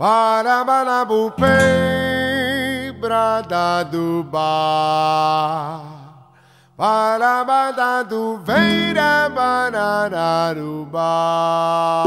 Para balabupe brada do bar. Para bada do veira banana do bar.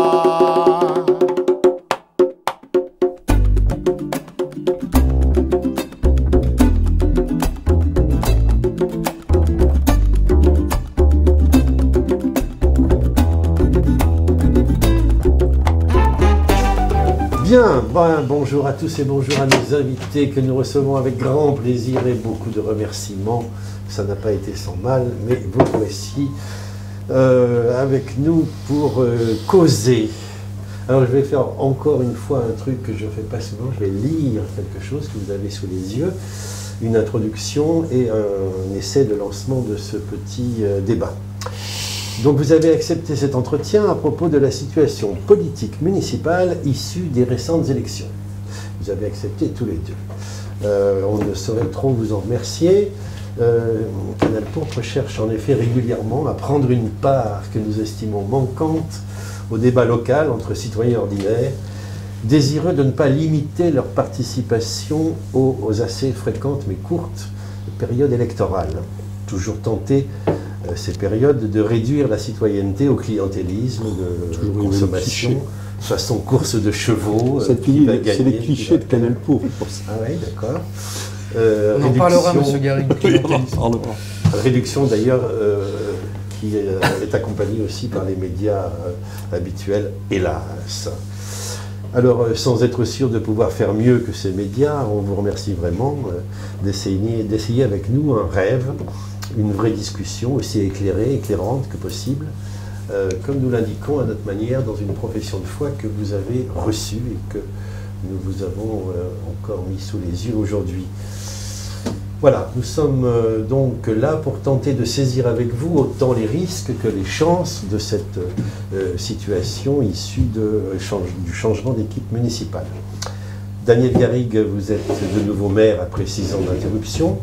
Bien, bonjour à tous et bonjour à nos invités que nous recevons avec grand plaisir et beaucoup de remerciements. Ça n'a pas été sans mal, mais vous voici avec nous pour causer. Alors je vais faire encore une fois un truc que je ne fais pas souvent, je vais lire quelque chose que vous avez sous les yeux, une introduction et un essai de lancement de ce petit débat. Donc vous avez accepté cet entretien à propos de la situation politique municipale issue des récentes élections. Vous avez accepté tous les deux. On ne saurait trop vous en remercier. Canal Pourpre cherche en effet régulièrement à prendre une part que nous estimons manquante au débat local entre citoyens ordinaires, désireux de ne pas limiter leur participation aux assez fréquentes mais courtes périodes électorales. Toujours tentés ces périodes de réduire la citoyenneté au clientélisme, de consommation, façon course de chevaux. C'est les clichés de Canal Pourpre. Ah oui, d'accord. On en parlera, M. Garrigue. Réduction d'ailleurs qui est accompagnée aussi par les médias habituels, hélas. Alors, sans être sûr de pouvoir faire mieux que ces médias, on vous remercie vraiment d'essayer avec nous un rêve, une vraie discussion aussi éclairée, éclairante que possible, comme nous l'indiquons à notre manière dans une profession de foi que vous avez reçue et que nous vous avons encore mis sous les yeux aujourd'hui. Voilà, nous sommes donc là pour tenter de saisir avec vous autant les risques que les chances de cette situation issue du changement d'équipe municipale. Daniel Garrigue, vous êtes de nouveau maire après 6 ans d'interruption.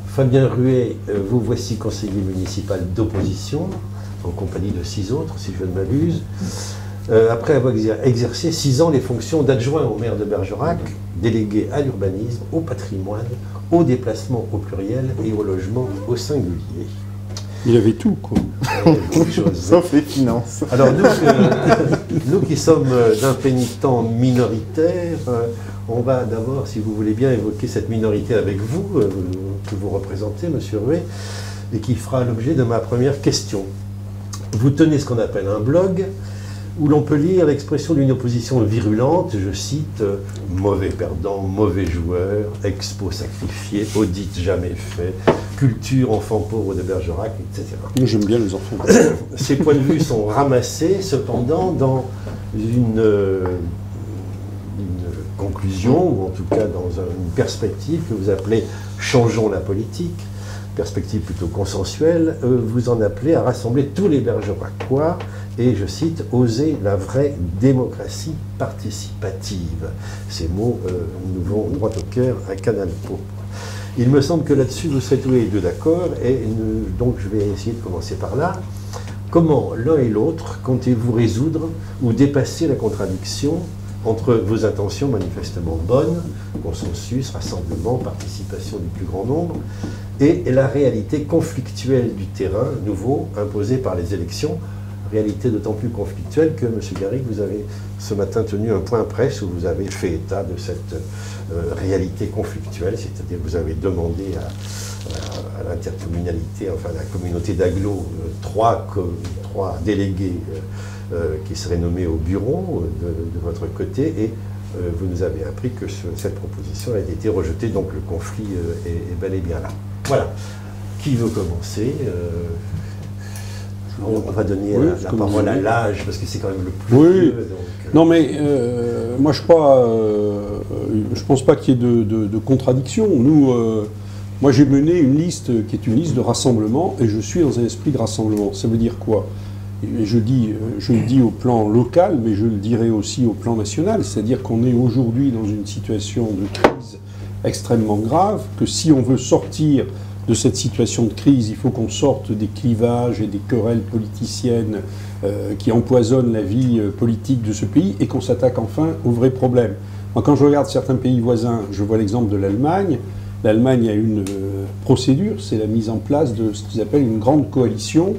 Fabien Ruet, vous voici conseiller municipal d'opposition, en compagnie de 6 autres, si je ne m'abuse. Après avoir exercé 6 ans les fonctions d'adjoint au maire de Bergerac, délégué à l'urbanisme, au patrimoine, au déplacement au pluriel et au logement au singulier. Il avait tout, quoi. Sauf les finances. Alors nous qui sommes d'impénitents minoritaires, on va d'abord, si vous voulez bien, évoquer cette minorité avec vous, que vous représentez, Monsieur Ruet, et qui fera l'objet de ma première question. Vous tenez ce qu'on appelle un blog, où l'on peut lire l'expression d'une opposition virulente, je cite, « mauvais perdant, mauvais joueur, expo sacrifié, audit jamais fait, culture enfant pauvre de Bergerac, etc. » J'aime bien les enfants. Ces points de vue sont ramassés, cependant, dans une conclusion, ou en tout cas dans une perspective que vous appelez « Changeons la politique », perspective plutôt consensuelle, vous en appelez à rassembler tous les Bergeracois et, je cite, « oser la vraie démocratie participative ». Ces mots nous vont droit au cœur à Canal Pourpre. Il me semble que là-dessus, vous serez tous les deux d'accord, et donc je vais essayer de commencer par là. Comment l'un et l'autre comptez-vous résoudre ou dépasser la contradiction entre vos intentions manifestement bonnes, consensus, rassemblement, participation du plus grand nombre, et la réalité conflictuelle du terrain nouveau imposé par les élections, réalité d'autant plus conflictuelle que, M. Garrigue, vous avez ce matin tenu un point presse où vous avez fait état de cette réalité conflictuelle, c'est-à-dire que vous avez demandé à l'intercommunalité, enfin à la communauté d'agglo, trois délégués qui seraient nommés au bureau de votre côté, et vous nous avez appris que cette proposition a été rejetée, donc le conflit est bel et bien là. Voilà. Qui veut commencer on va donner la parole à l'âge, parce que c'est quand même le plus vieux. Donc, non, mais moi, je pense pas qu'il y ait de contradiction. Moi, j'ai mené une liste qui est une liste de rassemblement, et je suis dans un esprit de rassemblement. Ça veut dire quoi? Et je le dis au plan local, mais je le dirai aussi au plan national. C'est-à-dire qu'on est aujourd'hui dans une situation de crise extrêmement grave, que si on veut sortir de cette situation de crise, il faut qu'on sorte des clivages et des querelles politiciennes qui empoisonnent la vie politique de ce pays et qu'on s'attaque enfin aux vrais problèmes. Moi, quand je regarde certains pays voisins, je vois l'exemple de l'Allemagne. L'Allemagne a une procédure, c'est la mise en place de ce qu'ils appellent une grande coalition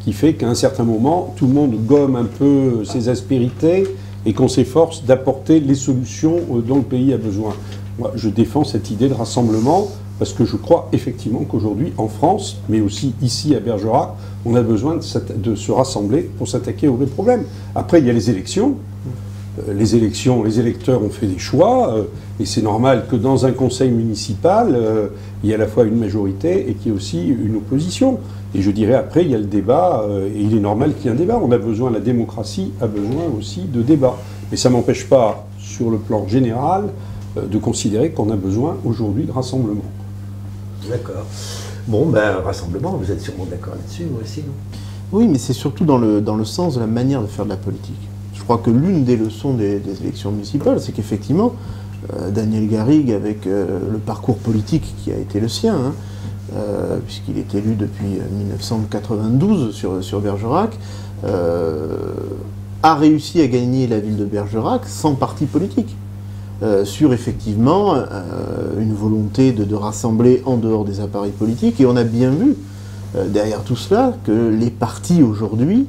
qui fait qu'à un certain moment, tout le monde gomme un peu ses aspérités et qu'on s'efforce d'apporter les solutions dont le pays a besoin. Moi, je défends cette idée de rassemblement parce que je crois effectivement qu'aujourd'hui, en France, mais aussi ici à Bergerac, on a besoin de se rassembler pour s'attaquer aux vrais problèmes. Après, il y a les élections. Les électeurs ont fait des choix, et c'est normal que dans un conseil municipal, il y ait à la fois une majorité et qu'il y ait aussi une opposition. Et je dirais après, il y a le débat, et il est normal qu'il y ait un débat. On a besoin, la démocratie a besoin aussi de débat. Mais ça ne m'empêche pas, sur le plan général, de considérer qu'on a besoin aujourd'hui de rassemblement. D'accord. Bon, ben, rassemblement, vous êtes sûrement d'accord là-dessus, vous aussi, non? Oui, mais c'est surtout dans le sens de la manière de faire de la politique. Je crois que l'une des leçons des élections municipales, c'est qu'effectivement, Daniel Garrigue, avec le parcours politique qui a été le sien, puisqu'il est élu depuis 1992 sur Bergerac, a réussi à gagner la ville de Bergerac sans parti politique, sur effectivement une volonté de rassembler en dehors des appareils politiques. Et on a bien vu, derrière tout cela, que les partis aujourd'hui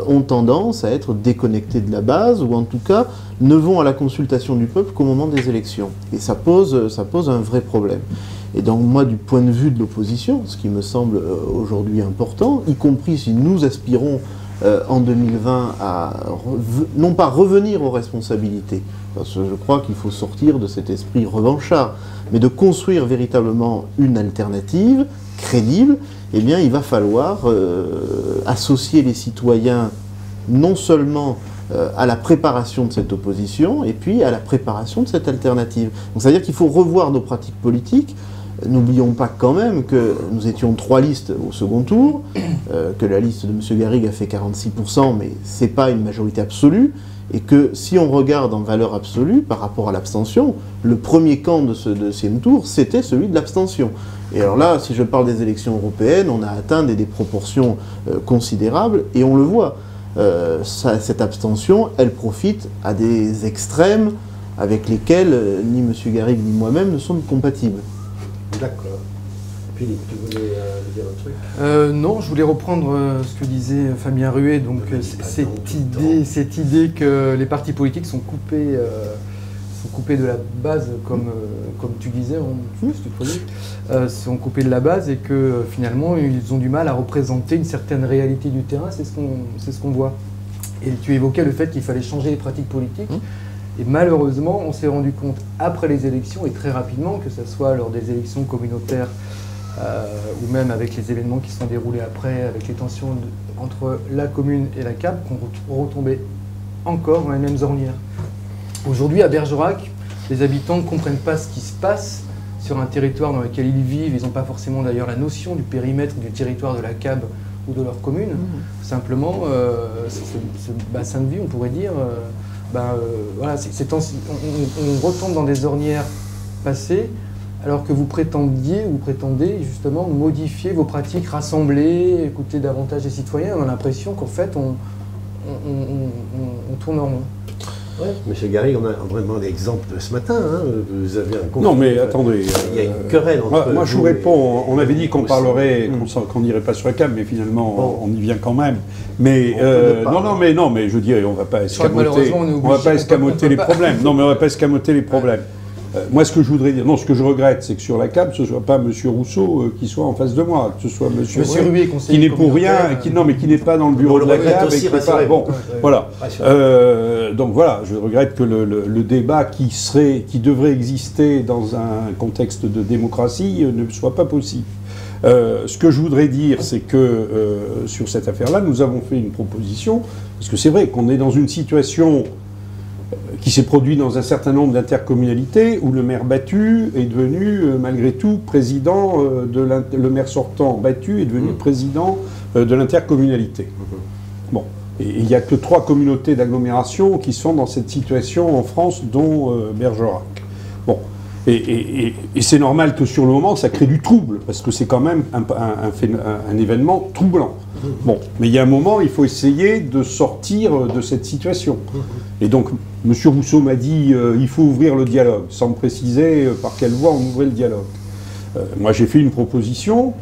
ont tendance à être déconnectés de la base, ou en tout cas ne vont à la consultation du peuple qu'au moment des élections. Et ça pose un vrai problème. Et donc moi, du point de vue de l'opposition, ce qui me semble aujourd'hui important, y compris si nous aspirons en 2020 à non pas revenir aux responsabilités, parce que je crois qu'il faut sortir de cet esprit revanchard, mais de construire véritablement une alternative crédible, eh bien il va falloir associer les citoyens non seulement à la préparation de cette opposition, et puis à la préparation de cette alternative. Donc c'est-à-dire qu'il faut revoir nos pratiques politiques. N'oublions pas quand même que nous étions 3 listes au second tour, que la liste de M. Garrigue a fait 46%, mais ce n'est pas une majorité absolue, et que si on regarde en valeur absolue par rapport à l'abstention, le premier camp de ce deuxième tour, c'était celui de l'abstention. Et alors là, si je parle des élections européennes, on a atteint des proportions considérables, et on le voit. Cette abstention, elle profite à des extrêmes avec lesquels ni M. Garrigue ni moi-même ne sommes compatibles. D'accord. Philippe, tu voulais dire un truc? Non, je voulais reprendre ce que disait Fabien Ruet, donc cette idée que les partis politiques sont coupés de la base, comme tu disais, sont coupés de la base et que finalement ils ont du mal à représenter une certaine réalité du terrain, c'est ce qu'on voit. Et tu évoquais le fait qu'il fallait changer les pratiques politiques. Et malheureusement, on s'est rendu compte après les élections, et très rapidement, que ce soit lors des élections communautaires ou même avec les événements qui se sont déroulés après, avec les tensions entre la commune et la CAP, qu'on retombait encore dans les mêmes ornières. Aujourd'hui, à Bergerac, les habitants ne comprennent pas ce qui se passe sur un territoire dans lequel ils vivent. Ils n'ont pas forcément d'ailleurs la notion du périmètre du territoire de la CAB ou de leur commune. Simplement, ce bassin de vie, on pourrait dire... voilà, on retombe dans des ornières passées, alors que vous prétendez justement modifier vos pratiques, rassembler, écouter davantage les citoyens. On a l'impression qu'en fait, on tourne en rond. Ouais. Monsieur Garrigue, on a vraiment l'exemple de ce matin. Vous avez un conflit. Non, mais attendez. Il y a une querelle entre moi, je vous réponds. On avait dit qu'on parlerait, qu'on n'irait pas sur la CAB, mais finalement, on y vient quand même. Mais mais je dirais, on ne va pas escamoter les problèmes. Non, mais on ne va pas escamoter les problèmes. Moi, ce que je voudrais dire, ce que je regrette, c'est que sur la CAB, ce ne soit pas M. Rousseau qui soit en face de moi, que ce soit M. Ruet, qui n'est pour rien, qui n'est pas dans le bureau de la CAB. Voilà. Donc voilà, je regrette que le débat qui devrait exister dans un contexte de démocratie ne soit pas possible. Ce que je voudrais dire, c'est que sur cette affaire-là, nous avons fait une proposition, parce que c'est vrai qu'on est dans une situation qui s'est produite dans un certain nombre d'intercommunalités où le maire battu est devenu, malgré tout, président le maire sortant battu est devenu président de l'intercommunalité. Bon, et il n'y a que 3 communautés d'agglomération qui sont dans cette situation en France, dont Bergerac. Bon. Et c'est normal que sur le moment, ça crée du trouble, parce que c'est quand même un événement troublant. Bon, mais il y a un moment, il faut essayer de sortir de cette situation. Et donc, M. Rousseau m'a dit il faut ouvrir le dialogue, sans me préciser par quelle voie on ouvrait le dialogue. Moi, j'ai fait une proposition.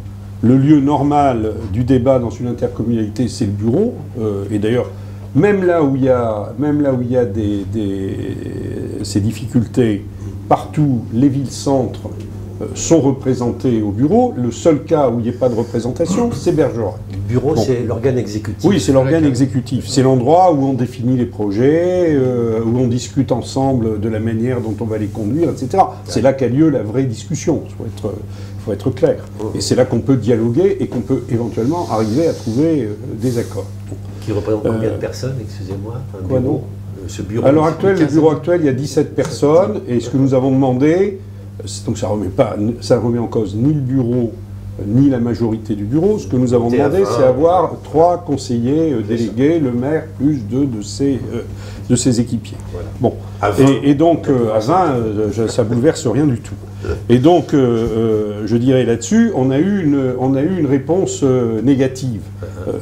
Le lieu normal du débat dans une intercommunalité, c'est le bureau. Et d'ailleurs, même là où il y a ces difficultés, partout, les villes-centres sont représentées au bureau. Le seul cas où il n'y ait pas de représentation, c'est Bergerac. Le bureau, bon. C'est l'organe exécutif. Oui, c'est l'organe exécutif. C'est l'endroit où on définit les projets, où on discute ensemble de la manière dont on va les conduire, etc. C'est là qu'a lieu la vraie discussion. Il faut être clair. Et c'est là qu'on peut dialoguer et qu'on peut éventuellement arriver à trouver des accords. Qui représente combien de personnes, excusez-moi? Quoi donc? Ce bureau. À l'heure actuelle, le bureau actuel, il y a 17 personnes, et ce que nous avons demandé, donc ça remet en cause ni le bureau, ni la majorité du bureau. Ce que nous avons demandé, c'est avoir 3 conseillers délégués, le maire, plus 2 de ses équipiers. Voilà. Bon. Et donc, à 20, ça bouleverse rien du tout. Et donc, je dirais là-dessus, on a eu une réponse négative.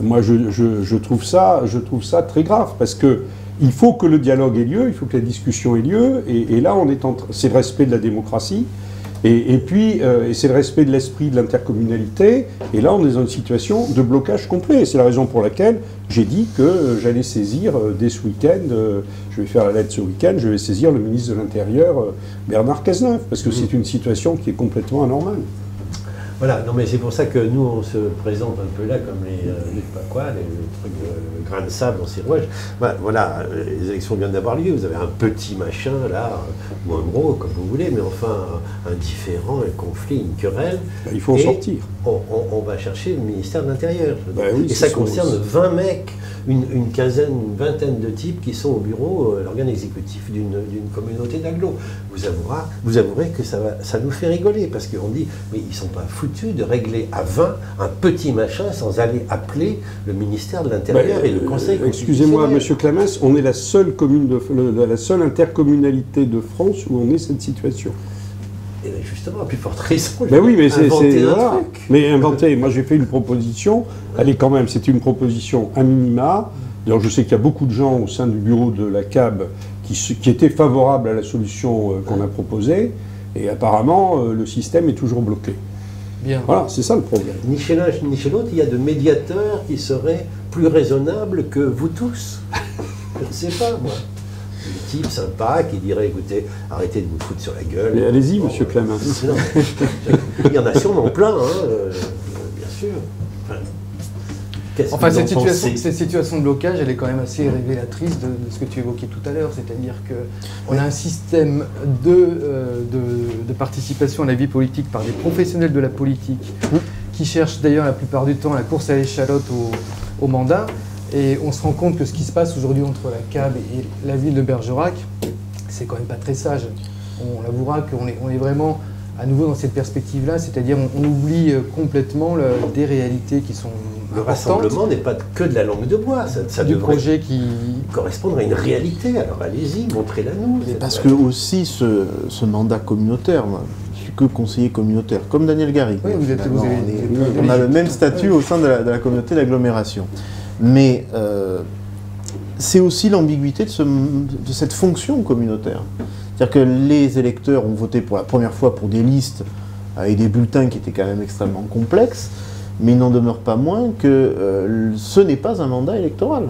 Moi, je trouve ça très grave, parce que il faut que le dialogue ait lieu, il faut que la discussion ait lieu, et là, c'est le respect de la démocratie, et puis c'est le respect de l'esprit de l'intercommunalité, et là, on est dans une situation de blocage complet. C'est la raison pour laquelle j'ai dit que j'allais saisir dès ce week-end, je vais faire la lettre ce week-end, je vais saisir le ministre de l'Intérieur, Bernard Cazeneuve, parce que c'est une situation qui est complètement anormale. Voilà, non mais c'est pour ça que nous on se présente un peu là comme les je sais pas quoi, les trucs de grains de sable en Sirouage. Voilà, les élections viennent d'avoir lieu, vous avez un petit machin là, ou un gros, comme vous voulez, mais enfin un différend, un conflit, une querelle. Il faut en sortir. On va chercher le ministère de l'Intérieur. Oui, et ça concerne 20 mecs, une quinzaine, une vingtaine de types qui sont au bureau, l'organe exécutif d'une communauté d'agglos. Vous avouerez que ça nous fait rigoler, parce qu'on dit, mais ils ne sont pas foutus de régler à 20 un petit machin sans aller appeler le ministère de l'Intérieur et le Conseil constitutionnel. Excusez-moi, Monsieur Clamès, on est la seule la seule intercommunalité de France où on est cette situation. Et bien justement, à plus forte raison. Ben oui, mais c'est voilà. Mais inventer. Moi, j'ai fait une proposition. Elle est quand même, c'est une proposition à minima. Alors, je sais qu'il y a beaucoup de gens au sein du bureau de la CAB qui étaient favorables à la solution qu'on a proposée. Et apparemment, le système est toujours bloqué. Bien. Voilà, c'est ça le problème. Ni chez l'un ni chez l'autre, il y a de médiateurs qui seraient plus raisonnables que vous tous. Je ne sais pas, moi. Des types sympas qui diraient, écoutez, arrêtez de vous foutre sur la gueule. Allez-y, Monsieur Clamins. Il y en a sûrement plein, bien sûr. Enfin, cette situation de blocage, elle est quand même assez révélatrice de ce que tu évoquais tout à l'heure, c'est-à-dire qu'on a un système de participation à la vie politique par des professionnels de la politique qui cherchent d'ailleurs la plupart du temps la course à l'échalote au mandat, et on se rend compte que ce qui se passe aujourd'hui entre la CAB et la ville de Bergerac, c'est quand même pas très sage. On l'avouera qu'on est vraiment à nouveau dans cette perspective-là, c'est-à-dire on oublie complètement des réalités qui sont le rassemblement n'est pas que de la langue de bois, ça du projet qui correspondre à une réalité. Alors allez-y, montrez-la nous. Parce que aussi ce mandat communautaire, moi, je suis que conseiller communautaire, comme Daniel Garrigue. Oui, on a le même statut au sein de la communauté d'agglomération. Mais c'est aussi l'ambiguïté de cette fonction communautaire. C'est-à-dire que les électeurs ont voté pour la première fois pour des listes avec des bulletins qui étaient quand même extrêmement complexes, mais il n'en demeure pas moins que ce n'est pas un mandat électoral.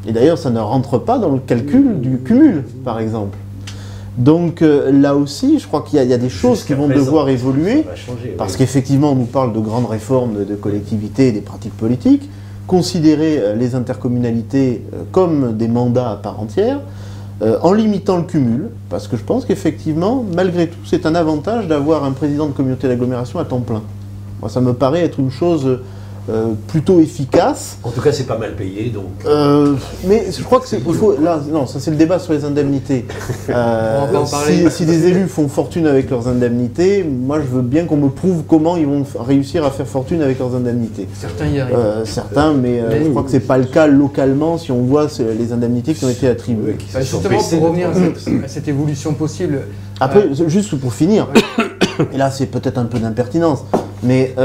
Et d'ailleurs, ça ne rentre pas dans le calcul du cumul, par exemple. Donc là aussi, je crois qu'il y a des choses qui vont devoir évoluer, parce qu'effectivement, on nous parle de grandes réformes de collectivités et des pratiques politiques, considérer les intercommunalités comme des mandats à part entière, en limitant le cumul, parce que je pense qu'effectivement, malgré tout, c'est un avantage d'avoir un président de communauté d'agglomération à temps plein. Moi, ça me paraît être une chose plutôt efficace. En tout cas, c'est pas mal payé, donc. Mais je crois que non, ça c'est le débat sur les indemnités. On va pas en parler. Si des élus font fortune avec leurs indemnités, moi je veux bien qu'on me prouve comment ils vont réussir à faire fortune avec leurs indemnités. Certains y arrivent. Certains, mais je crois que c'est pas le cas localement si on voit les indemnités qui ont été attribuées. Justement, pour revenir à cette évolution possible. Après, juste pour finir, et là c'est peut-être un peu d'impertinence, mais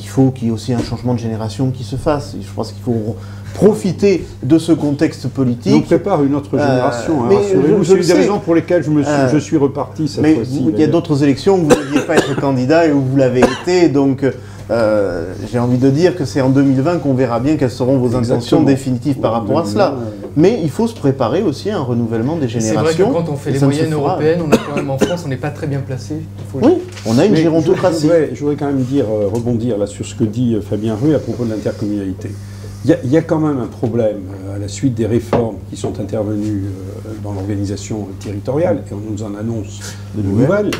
il faut qu'il y ait aussi un changement de génération qui se fasse. Je pense qu'il faut profiter de ce contexte politique. On prépare une autre génération, mais rassurez-vous. C'est une des raisons pour lesquelles je suis reparti cette fois-ci. Il y a d'autres élections où vous ne deviez pas être candidat et où vous l'avez été, donc j'ai envie de dire que c'est en 2020 qu'on verra bien quelles seront vos intentions définitives par rapport à cela. Mais il faut se préparer aussi à un renouvellement des générations. C'est vrai que quand on fait les moyennes européennes, on a quand même en France, on n'est pas très bien placé. Oui, on a une gérontocratie. Je voudrais quand même rebondir là sur ce que dit Fabien Rue à propos de l'intercommunalité. Il y a quand même un problème à la suite des réformes qui sont intervenues dans l'organisation territoriale, et on nous en annonce de nouvelles.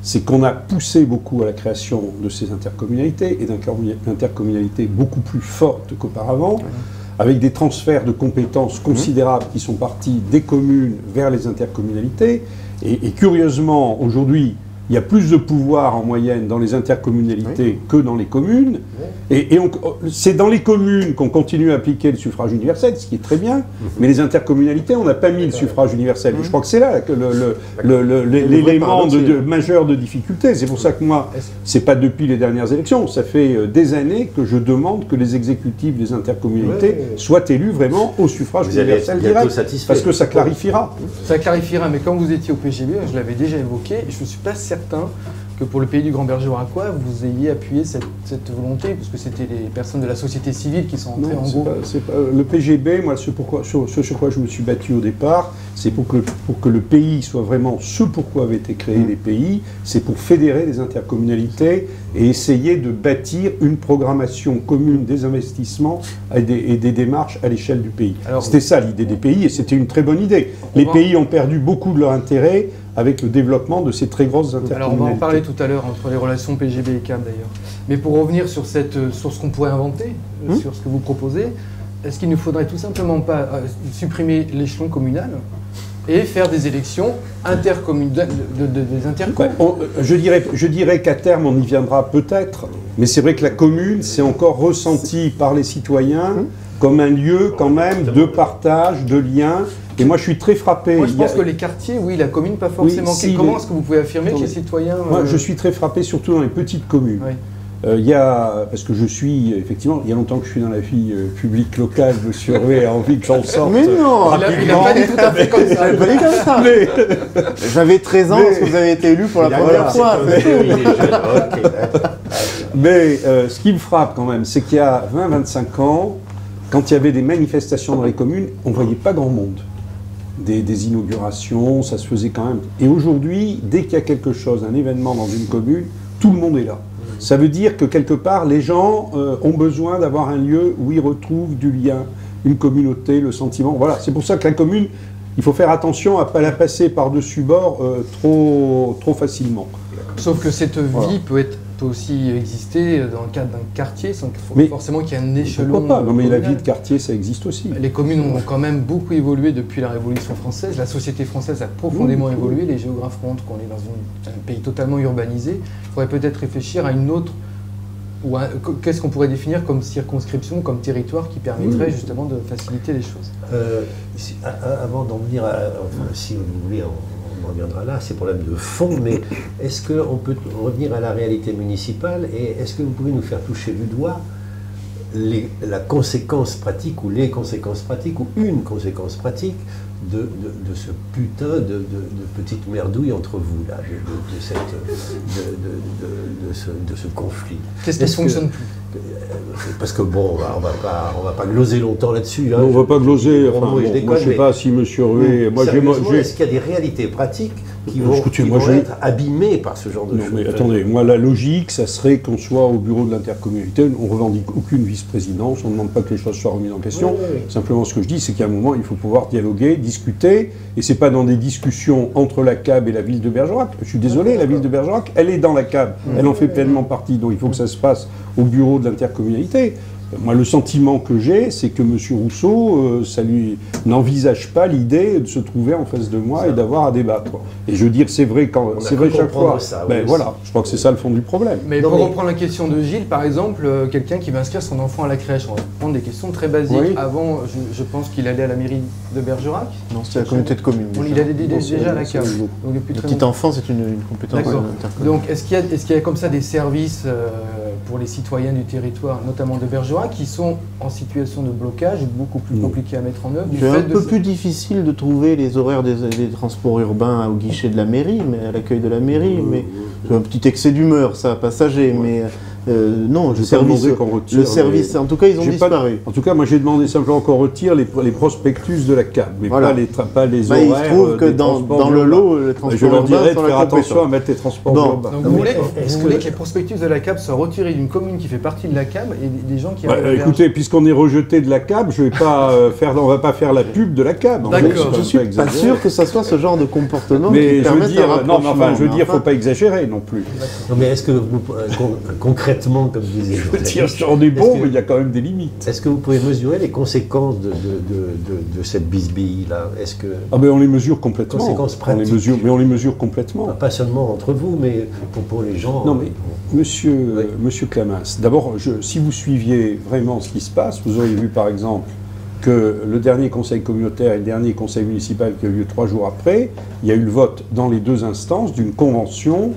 C'est qu'on a poussé beaucoup à la création de ces intercommunalités, et d'intercommunalités beaucoup plus fortes qu'auparavant, avec des transferts de compétences considérables qui sont partis des communes vers les intercommunalités. Et curieusement, aujourd'hui, il y a plus de pouvoir en moyenne dans les intercommunalités que dans les communes. Et c'est dans les communes qu'on continue à appliquer le suffrage universel, ce qui est très bien. Mais les intercommunalités, on n'a pas mis le suffrage universel. Et je crois que c'est là que l'élément majeur de difficulté. C'est pour ça que moi, c'est pas depuis les dernières élections. Ça fait des années que je demande que les exécutifs des intercommunalités soient élus vraiment au suffrage universel direct. Parce que ça clarifiera. Ça clarifiera, mais quand vous étiez au PGB, je l'avais déjà évoqué, je ne suis pas certain que pour le pays du Grand Bergeracois, vous ayez appuyé cette volonté, parce que c'était les personnes de la société civile qui sont entrées en gros. Le PGB, moi, ce sur quoi je me suis battu au départ, c'est pour que le pays soit vraiment ce pourquoi avaient été créés les pays, c'est pour fédérer les intercommunalités et essayer de bâtir une programmation commune des investissements et des démarches à l'échelle du pays. C'était ça l'idée des pays, et c'était une très bonne idée. Les pays ont perdu beaucoup de leur intérêt avec le développement de ces très grosses intercommunalités. Alors on va en parler tout à l'heure entre les relations PGB et CAM d'ailleurs. Mais pour revenir sur ce qu'on pourrait inventer, sur ce que vous proposez, est-ce qu'il ne faudrait tout simplement pas supprimer l'échelon communal et faire des élections intercommunales, des intercommunes? Je dirais qu'à terme on y viendra peut-être, mais c'est vrai que la commune, c'est encore ressenti par les citoyens comme un lieu quand même de partage, de lien. Et moi, je suis très frappé. Moi, je pense que les quartiers, oui, la commune, pas forcément. Comment est-ce que vous pouvez affirmer que les citoyens... Moi, je suis très frappé, surtout dans les petites communes. Parce que je suis, effectivement, il y a longtemps que je suis dans la vie publique locale, monsieur Rouet a envie que j'en sorte. Mais non, il n'a pas dit tout à fait comme ça. Il pas dit comme ça. J'avais 13 ans lorsque vous avez été élu pour la première fois. Mais ce qui me frappe quand même, c'est qu'il y a 20-25 ans, quand il y avait des manifestations dans les communes, on ne voyait pas grand monde. Des inaugurations, ça se faisait quand même. Et aujourd'hui, dès qu'il y a quelque chose, un événement dans une commune, tout le monde est là. Ça veut dire que quelque part, les gens ont besoin d'avoir un lieu où ils retrouvent du lien, une communauté, le sentiment. Voilà, c'est pour ça que la commune, il faut faire attention à ne pas la passer par-dessus bord trop facilement. Sauf que cette vie peut aussi exister dans le cadre d'un quartier, sans forcément qu'il y ait un échelon. Pourquoi pas? Non, mais la vie de quartier, ça existe aussi. Les communes ont quand même beaucoup évolué depuis la Révolution française. La société française a profondément évolué. Les géographes montrent qu'on est dans un pays totalement urbanisé. Il faudrait peut-être réfléchir à une autre... Qu'est-ce qu'on pourrait définir comme circonscription, comme territoire qui permettrait justement de faciliter les choses. Avant d'en venir à... Enfin, si vous voulez... On reviendra là, c'est problème de fond, mais est-ce qu'on peut revenir à la réalité municipale et est-ce que vous pouvez nous faire toucher du doigt la conséquence pratique ou les conséquences pratiques ou une conséquence pratique de ce putain de petite merdouille entre vous, là, de ce conflit? Qu'est-ce qui ne fonctionne plus? Parce que bon, on va pas gloser longtemps là-dessus. On va pas gloser. Enfin, moi, je ne sais pas si M. Ruet... Est-ce qu'il y a des réalités pratiques qui vont, Écoutez, qui moi, vont je- être abîmés par ce genre de Non, choses. mais attendez, moi, la logique, ça serait qu'on soit au bureau de l'intercommunalité, on ne revendique aucune vice-présidence, on ne demande pas que les choses soient remises en question. Oui, oui, oui. Simplement, ce que je dis, c'est qu'à un moment, il faut pouvoir dialoguer, discuter, et c'est pas dans des discussions entre la CAB et la ville de Bergerac. Je suis désolé, la ville de Bergerac, elle est dans la CAB, elle en fait pleinement partie, donc il faut que ça se passe au bureau de l'intercommunalité. Moi, le sentiment que j'ai, c'est que M. Rousseau, ça lui n'envisage pas l'idée de se trouver en face de moi et d'avoir à débattre. Quoi. Et je veux dire, c'est vrai quand, On a c'est vrai cru chaque comprendre fois. ça, Ben oui, voilà, je crois que c'est ça le fond du problème. Mais Non, pour mais- reprendre la question de Gilles, par exemple, quelqu'un qui va inscrire son enfant à la crèche, on va prendre des questions très basiques. Oui. Avant, je pense qu'il allait à la mairie de Bergerac. Non, c'était la communauté de communes. Il allait déjà à la cave. c'est- Donc, depuis La très petite longtemps. enfance, c'est une compétence D'accord. intercommunale. Donc, est-ce qu'il y a comme ça des services pour les citoyens du territoire, notamment de Bergerac, qui sont en situation de blocage, beaucoup plus Non. compliqués à mettre en œuvre du C'est un fait de peu ce- plus difficile de trouver les horaires des transports urbains au guichet de la mairie, mais à l'accueil de la mairie. Mais c'est un petit excès d'humeur, ça, passager. Mais non, J'ai pas demandé qu'on retire le service, les- en tout cas, ils ont J'ai pas- disparu. En tout cas, moi j'ai demandé simplement qu'on retire les prospectus de la CAB, mais Voilà. pas les Bah, horaires. il se trouve que des dans transports le urbains. lot, les Je transports leur urbains dirais de sont faire la attention à compétence. mettre les transports Bon. urbains. Donc Non, vous mais voulez, est-ce vous que- voulez que les prospectus de la CAB soient retirés d'une commune qui fait partie de la CAB et des gens qui Bah, arrivent à écoutez, puisqu'on est rejeté de la CAB, je vais pas on va pas faire la pub de la CAB. D'accord. Je suis pas sûr que ça soit ce genre de comportement Mais qui je veux permette dire, un non, mais enfin, je veux rapprochement. dire, faut pas exagérer non plus. Non, mais est-ce que vous, concrètement, comme disait Je veux dire, Jean-Baptiste, on est bon, est-ce que- mais il y a quand même des limites. est-ce que vous pouvez mesurer les conséquences de cette bisbille-là? Est-ce que, Ah ben on les mesure complètement. Conséquences On les pratiques. mesure, mais on les mesure complètement. pas seulement entre vous, mais pour les gens? Non mais, monsieur Clamens, d'abord, si vous suiviez vraiment ce qui se passe, vous auriez vu par exemple que le dernier conseil communautaire et le dernier conseil municipal qui a eu lieu 3 jours après, il y a eu le vote dans les deux instances d'une convention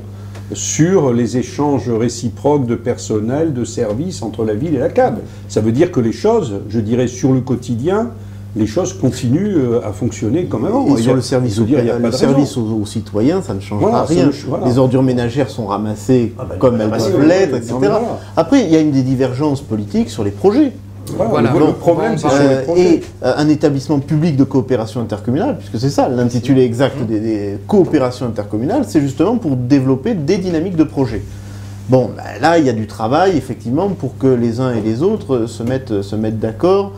sur les échanges réciproques de personnel, de services entre la ville et la CAB. Ça veut dire que les choses, je dirais, sur le quotidien, les choses continuent à fonctionner comme avant. Et Il y sur a- le service, je veux dire, il y a pas le de service raison. aux citoyens, ça ne changera Voilà, ça rien. ne- voilà. Les ordures ménagères sont ramassées Ah bah, comme elles ramassées, doivent oui, l'être, oui. etc. Non, mais voilà. Après, il y a une des divergences politiques sur les projets. Voilà, Voilà. le problème, c'est sur les Euh, projets. et un établissement public de coopération intercommunale, puisque c'est ça l'intitulé exact des coopérations intercommunales, c'est justement pour développer des dynamiques de projets. Bon, ben là, il y a du travail, effectivement, pour que les uns et les autres se mettent d'accord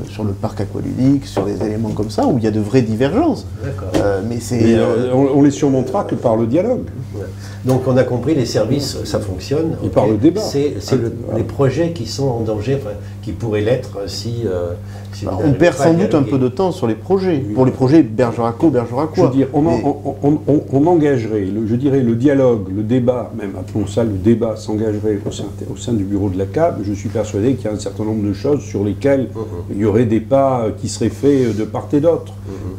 sur le parc aqualudique, sur des éléments comme ça, où il y a de vraies divergences. D'accord. Mais c'est... Mais on les surmontera que par le dialogue. Ouais. Donc on a compris, les services, ça fonctionne. Et ok. par le débat. C'est Voilà. les projets qui sont en danger, enfin, qui pourraient l'être si vous on n'arrivez perd pas à sans doute un dialoguer. peu de temps sur les projets, Oui. pour les projets bergeracois. Je veux dire, Mais- on engagerait, je dirais, le dialogue, le débat, même appelons ça le débat, s'engagerait au sein du bureau de la CAB. Je suis persuadé qu'il y a un certain nombre de choses sur lesquelles il y aurait des pas qui seraient faits de part et d'autre.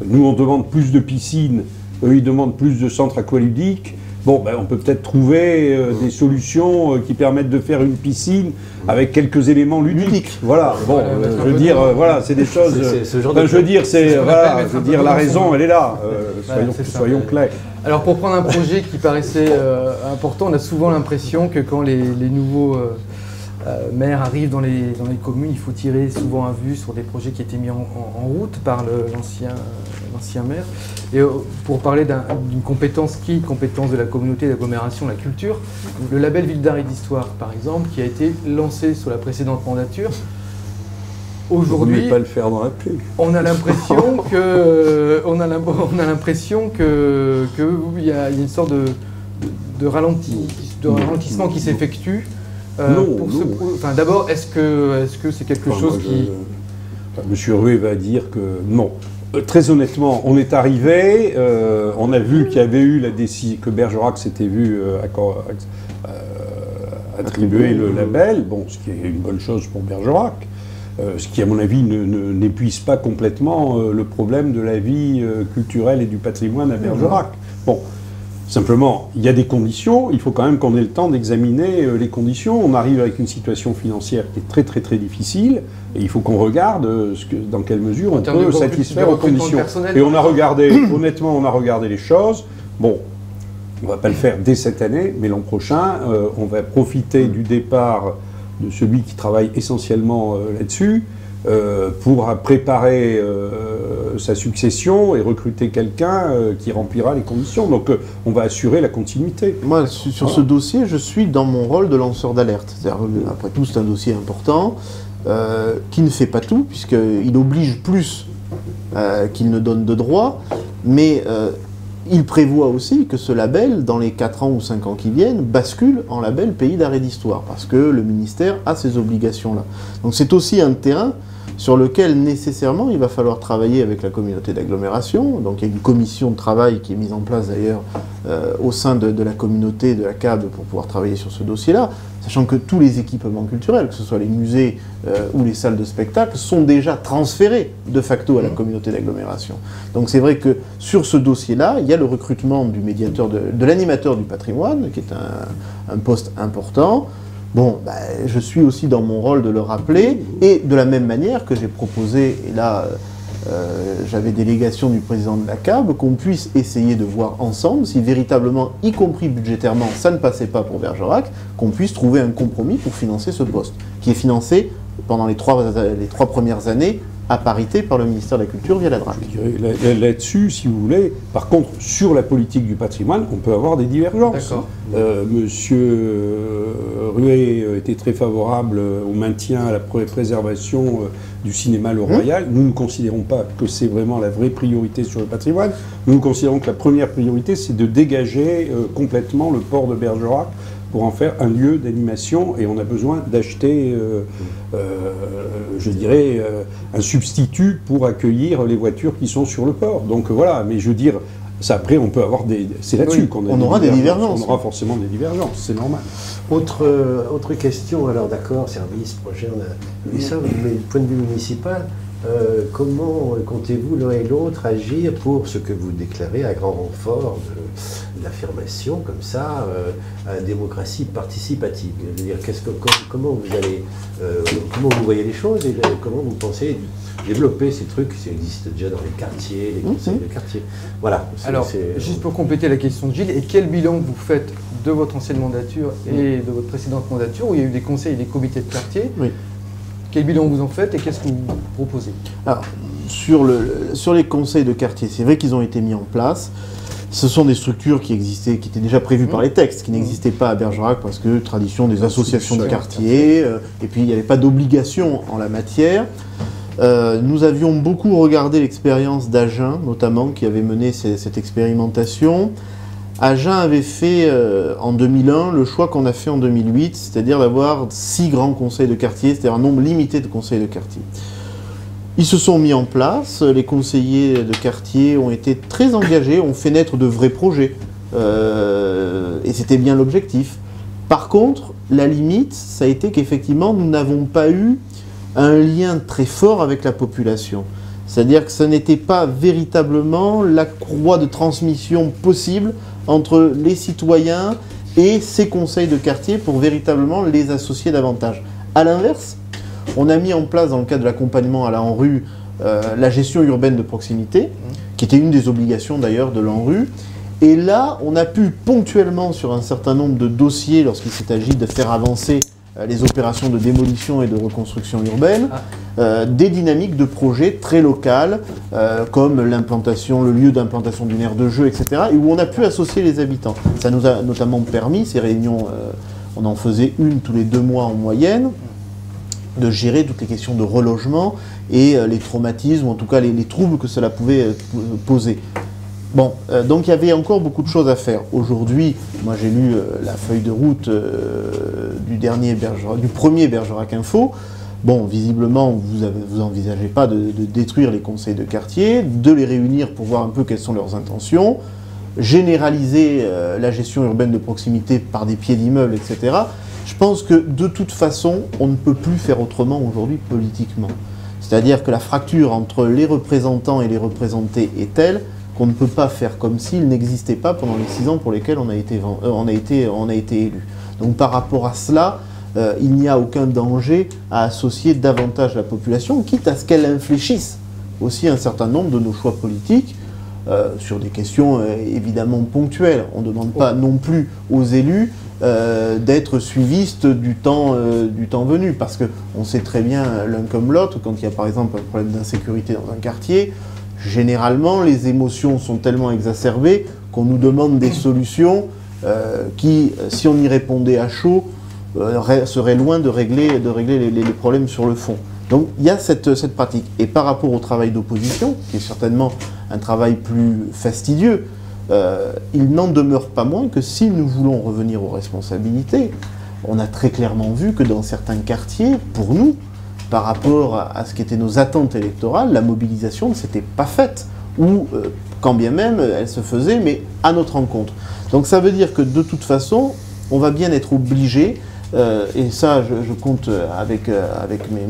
Nous, on demande plus de piscines, eux, ils demandent plus de centres aqualudiques. Bon, ben, on peut peut-être trouver des solutions qui permettent de faire une piscine avec quelques éléments ludiques. Ludiques. Voilà, bon, Voilà, mettre un je veux peu dire, de- voilà, c'est des choses... C'est ce genre enfin, de- je veux dire, C'est ce c'est... qu'on Voilà, appelle mettre je un veux peu dire, de la dans son raison, bain. elle est là. Voilà, c'est ça. Soyons clairs. Alors pour prendre un projet qui paraissait important, on a souvent l'impression que quand les nouveaux maires arrivent dans les communes, il faut tirer souvent à vue sur des projets qui étaient mis en route par l'ancien maire. Et pour parler d'une compétence compétence de la communauté d'agglomération, la culture, le label Ville d'art et d'histoire par exemple, qui a été lancé sous la précédente mandature. Vous ne Aujourd'hui, voulez pas le faire dans la pluie. on a l'impression que il y a une sorte de ralentissement qui s'effectue. Non, pour non. enfin, d'abord, est-ce que c'est quelque Enfin, chose moi, qui Monsieur Rué va dire que non. Très honnêtement, on est arrivé, on a vu qu'il y avait eu la décision, que Bergerac s'était vu attribuer le label, bon, ce qui est une bonne chose pour Bergerac, ce qui, à mon avis, n'épuise pas complètement le problème de la vie culturelle et du patrimoine à Bergerac. Bon. Simplement, il y a des conditions, il faut quand même qu'on ait le temps d'examiner les conditions. On arrive avec une situation financière qui est très très très difficile, et il faut qu'on regarde dans quelle mesure En on termes de peut recrutement satisfaire aux de conditions. personnel, Et on a regardé, honnêtement, on a regardé les choses. Bon, on ne va pas le faire dès cette année, mais l'an prochain, on va profiter du départ de celui qui travaille essentiellement là-dessus, pour préparer sa succession et recruter quelqu'un qui remplira les conditions. Donc on va assurer la continuité. Moi, sur ce dossier, je suis dans mon rôle de lanceur d'alerte. Après tout, c'est un dossier important qui ne fait pas tout, puisqu'il oblige plus qu'il ne donne de droit, mais il prévoit aussi que ce label, dans les 4 ans ou 5 ans qui viennent, bascule en label pays d'arrêt d'histoire, parce que le ministère a ces obligations-là. Donc c'est aussi un terrain sur lequel nécessairement il va falloir travailler avec la communauté d'agglomération. Donc il y a une commission de travail qui est mise en place d'ailleurs au sein de la communauté de la CAB pour pouvoir travailler sur ce dossier-là, sachant que tous les équipements culturels, que ce soit les musées ou les salles de spectacle, sont déjà transférés de facto à la communauté d'agglomération. Donc c'est vrai que sur ce dossier-là, il y a le recrutement du médiateur, de l'animateur du patrimoine, qui est un poste important. Bon, je suis aussi dans mon rôle de le rappeler, et de la même manière que j'ai proposé, et là j'avais délégation du président de la CAB, qu'on puisse essayer de voir ensemble si véritablement, y compris budgétairement, ça ne passait pas pour Bergerac, qu'on puisse trouver un compromis pour financer ce poste, qui est financé pendant les 3 premières années à parité par le ministère de la Culture via la DRAC. Là-dessus, si vous voulez, par contre, sur la politique du patrimoine, on peut avoir des divergences. Monsieur Ruet était très favorable au maintien, à la préservation du cinéma Le Royal. Nous ne considérons pas que c'est vraiment la vraie priorité sur le patrimoine. Nous considérons que la première priorité, c'est de dégager complètement le port de Bergerac pour en faire un lieu d'animation, et on a besoin d'acheter, je dirais, un substitut pour accueillir les voitures qui sont sur le port. Donc voilà, mais je veux dire, ça après on peut avoir des... C'est là-dessus qu'on a on aura des divergences. On aura forcément des divergences, c'est normal. Autre question, alors d'accord, service, projet, on a vu ça, mais du point de vue municipal, comment comptez-vous l'un et l'autre agir pour ce que vous déclarez à grand renfort de l'affirmation comme ça, à démocratie participative? Je veux dire, comment vous allez, comment vous voyez les choses et comment vous pensez développer ces trucs qui existent déjà dans les quartiers, les conseils de quartier? Voilà. Alors, juste pour compléter la question de Gilles, et quel bilan vous faites de votre ancienne mandature et de votre précédente mandature, où il y a eu des conseils et des comités de quartier? Oui. Quel bilan vous en faites et qu'est-ce que vous proposez? Alors, sur les conseils de quartier, c'est vrai qu'ils ont été mis en place. Ce sont des structures qui existaient, qui étaient déjà prévues par les textes, qui n'existaient pas à Bergerac parce que tradition des associations de quartier, et puis il n'y avait pas d'obligation en la matière. Nous avions beaucoup regardé l'expérience d'Agen, notamment, qui avait mené cette expérimentation. Agen avait fait en 2001 le choix qu'on a fait en 2008, c'est-à-dire d'avoir 6 grands conseils de quartier, c'est-à-dire un nombre limité de conseils de quartier. Ils se sont mis en place, les conseillers de quartier ont été très engagés, ont fait naître de vrais projets, et c'était bien l'objectif. Par contre, la limite, ça a été qu'effectivement, nous n'avons pas eu un lien très fort avec la population. C'est-à-dire que ce n'était pas véritablement la courroie de transmission possible entre les citoyens et ces conseils de quartier pour véritablement les associer davantage. A l'inverse, on a mis en place dans le cadre de l'accompagnement à l'ANRU la gestion urbaine de proximité, qui était une des obligations d'ailleurs de l'ANRU. Et là, on a pu ponctuellement sur un certain nombre de dossiers, lorsqu'il s'est agi de faire avancer les opérations de démolition et de reconstruction urbaine, des dynamiques de projets très locales, comme l'implantation, le lieu d'implantation d'une aire de jeu, etc., et où on a pu associer les habitants. Ça nous a notamment permis, ces réunions, on en faisait une tous les 2 mois en moyenne, de gérer toutes les questions de relogement et les traumatismes, ou en tout cas les troubles que cela pouvait poser. Bon, donc il y avait encore beaucoup de choses à faire. Aujourd'hui, moi j'ai lu la feuille de route du premier Bergerac Info. Bon, visiblement, vous n'envisagez pas de détruire les conseils de quartier, de les réunir pour voir un peu quelles sont leurs intentions, généraliser la gestion urbaine de proximité par des pieds d'immeubles, etc. Je pense que de toute façon, on ne peut plus faire autrement aujourd'hui politiquement. C'est-à-dire que la fracture entre les représentants et les représentés est telle qu'on ne peut pas faire comme s'il n'existait pas pendant les 6 ans pour lesquels on a été élu. Donc par rapport à cela, il n'y a aucun danger à associer davantage la population, quitte à ce qu'elle infléchisse aussi un certain nombre de nos choix politiques sur des questions évidemment ponctuelles. On ne demande pas non plus aux élus d'être suivistes du temps venu, parce qu'on sait très bien l'un comme l'autre, quand il y a par exemple un problème d'insécurité dans un quartier, généralement, les émotions sont tellement exacerbées qu'on nous demande des solutions qui, si on y répondait à chaud, seraient loin de régler les problèmes sur le fond. Donc il y a cette pratique. Et par rapport au travail d'opposition, qui est certainement un travail plus fastidieux, il n'en demeure pas moins que si nous voulons revenir aux responsabilités, on a très clairement vu que dans certains quartiers, pour nous, par rapport à ce qu'étaient nos attentes électorales, la mobilisation ne s'était pas faite, ou quand bien même elle se faisait, mais à notre encontre. Donc ça veut dire que de toute façon, on va bien être obligé, et ça je compte avec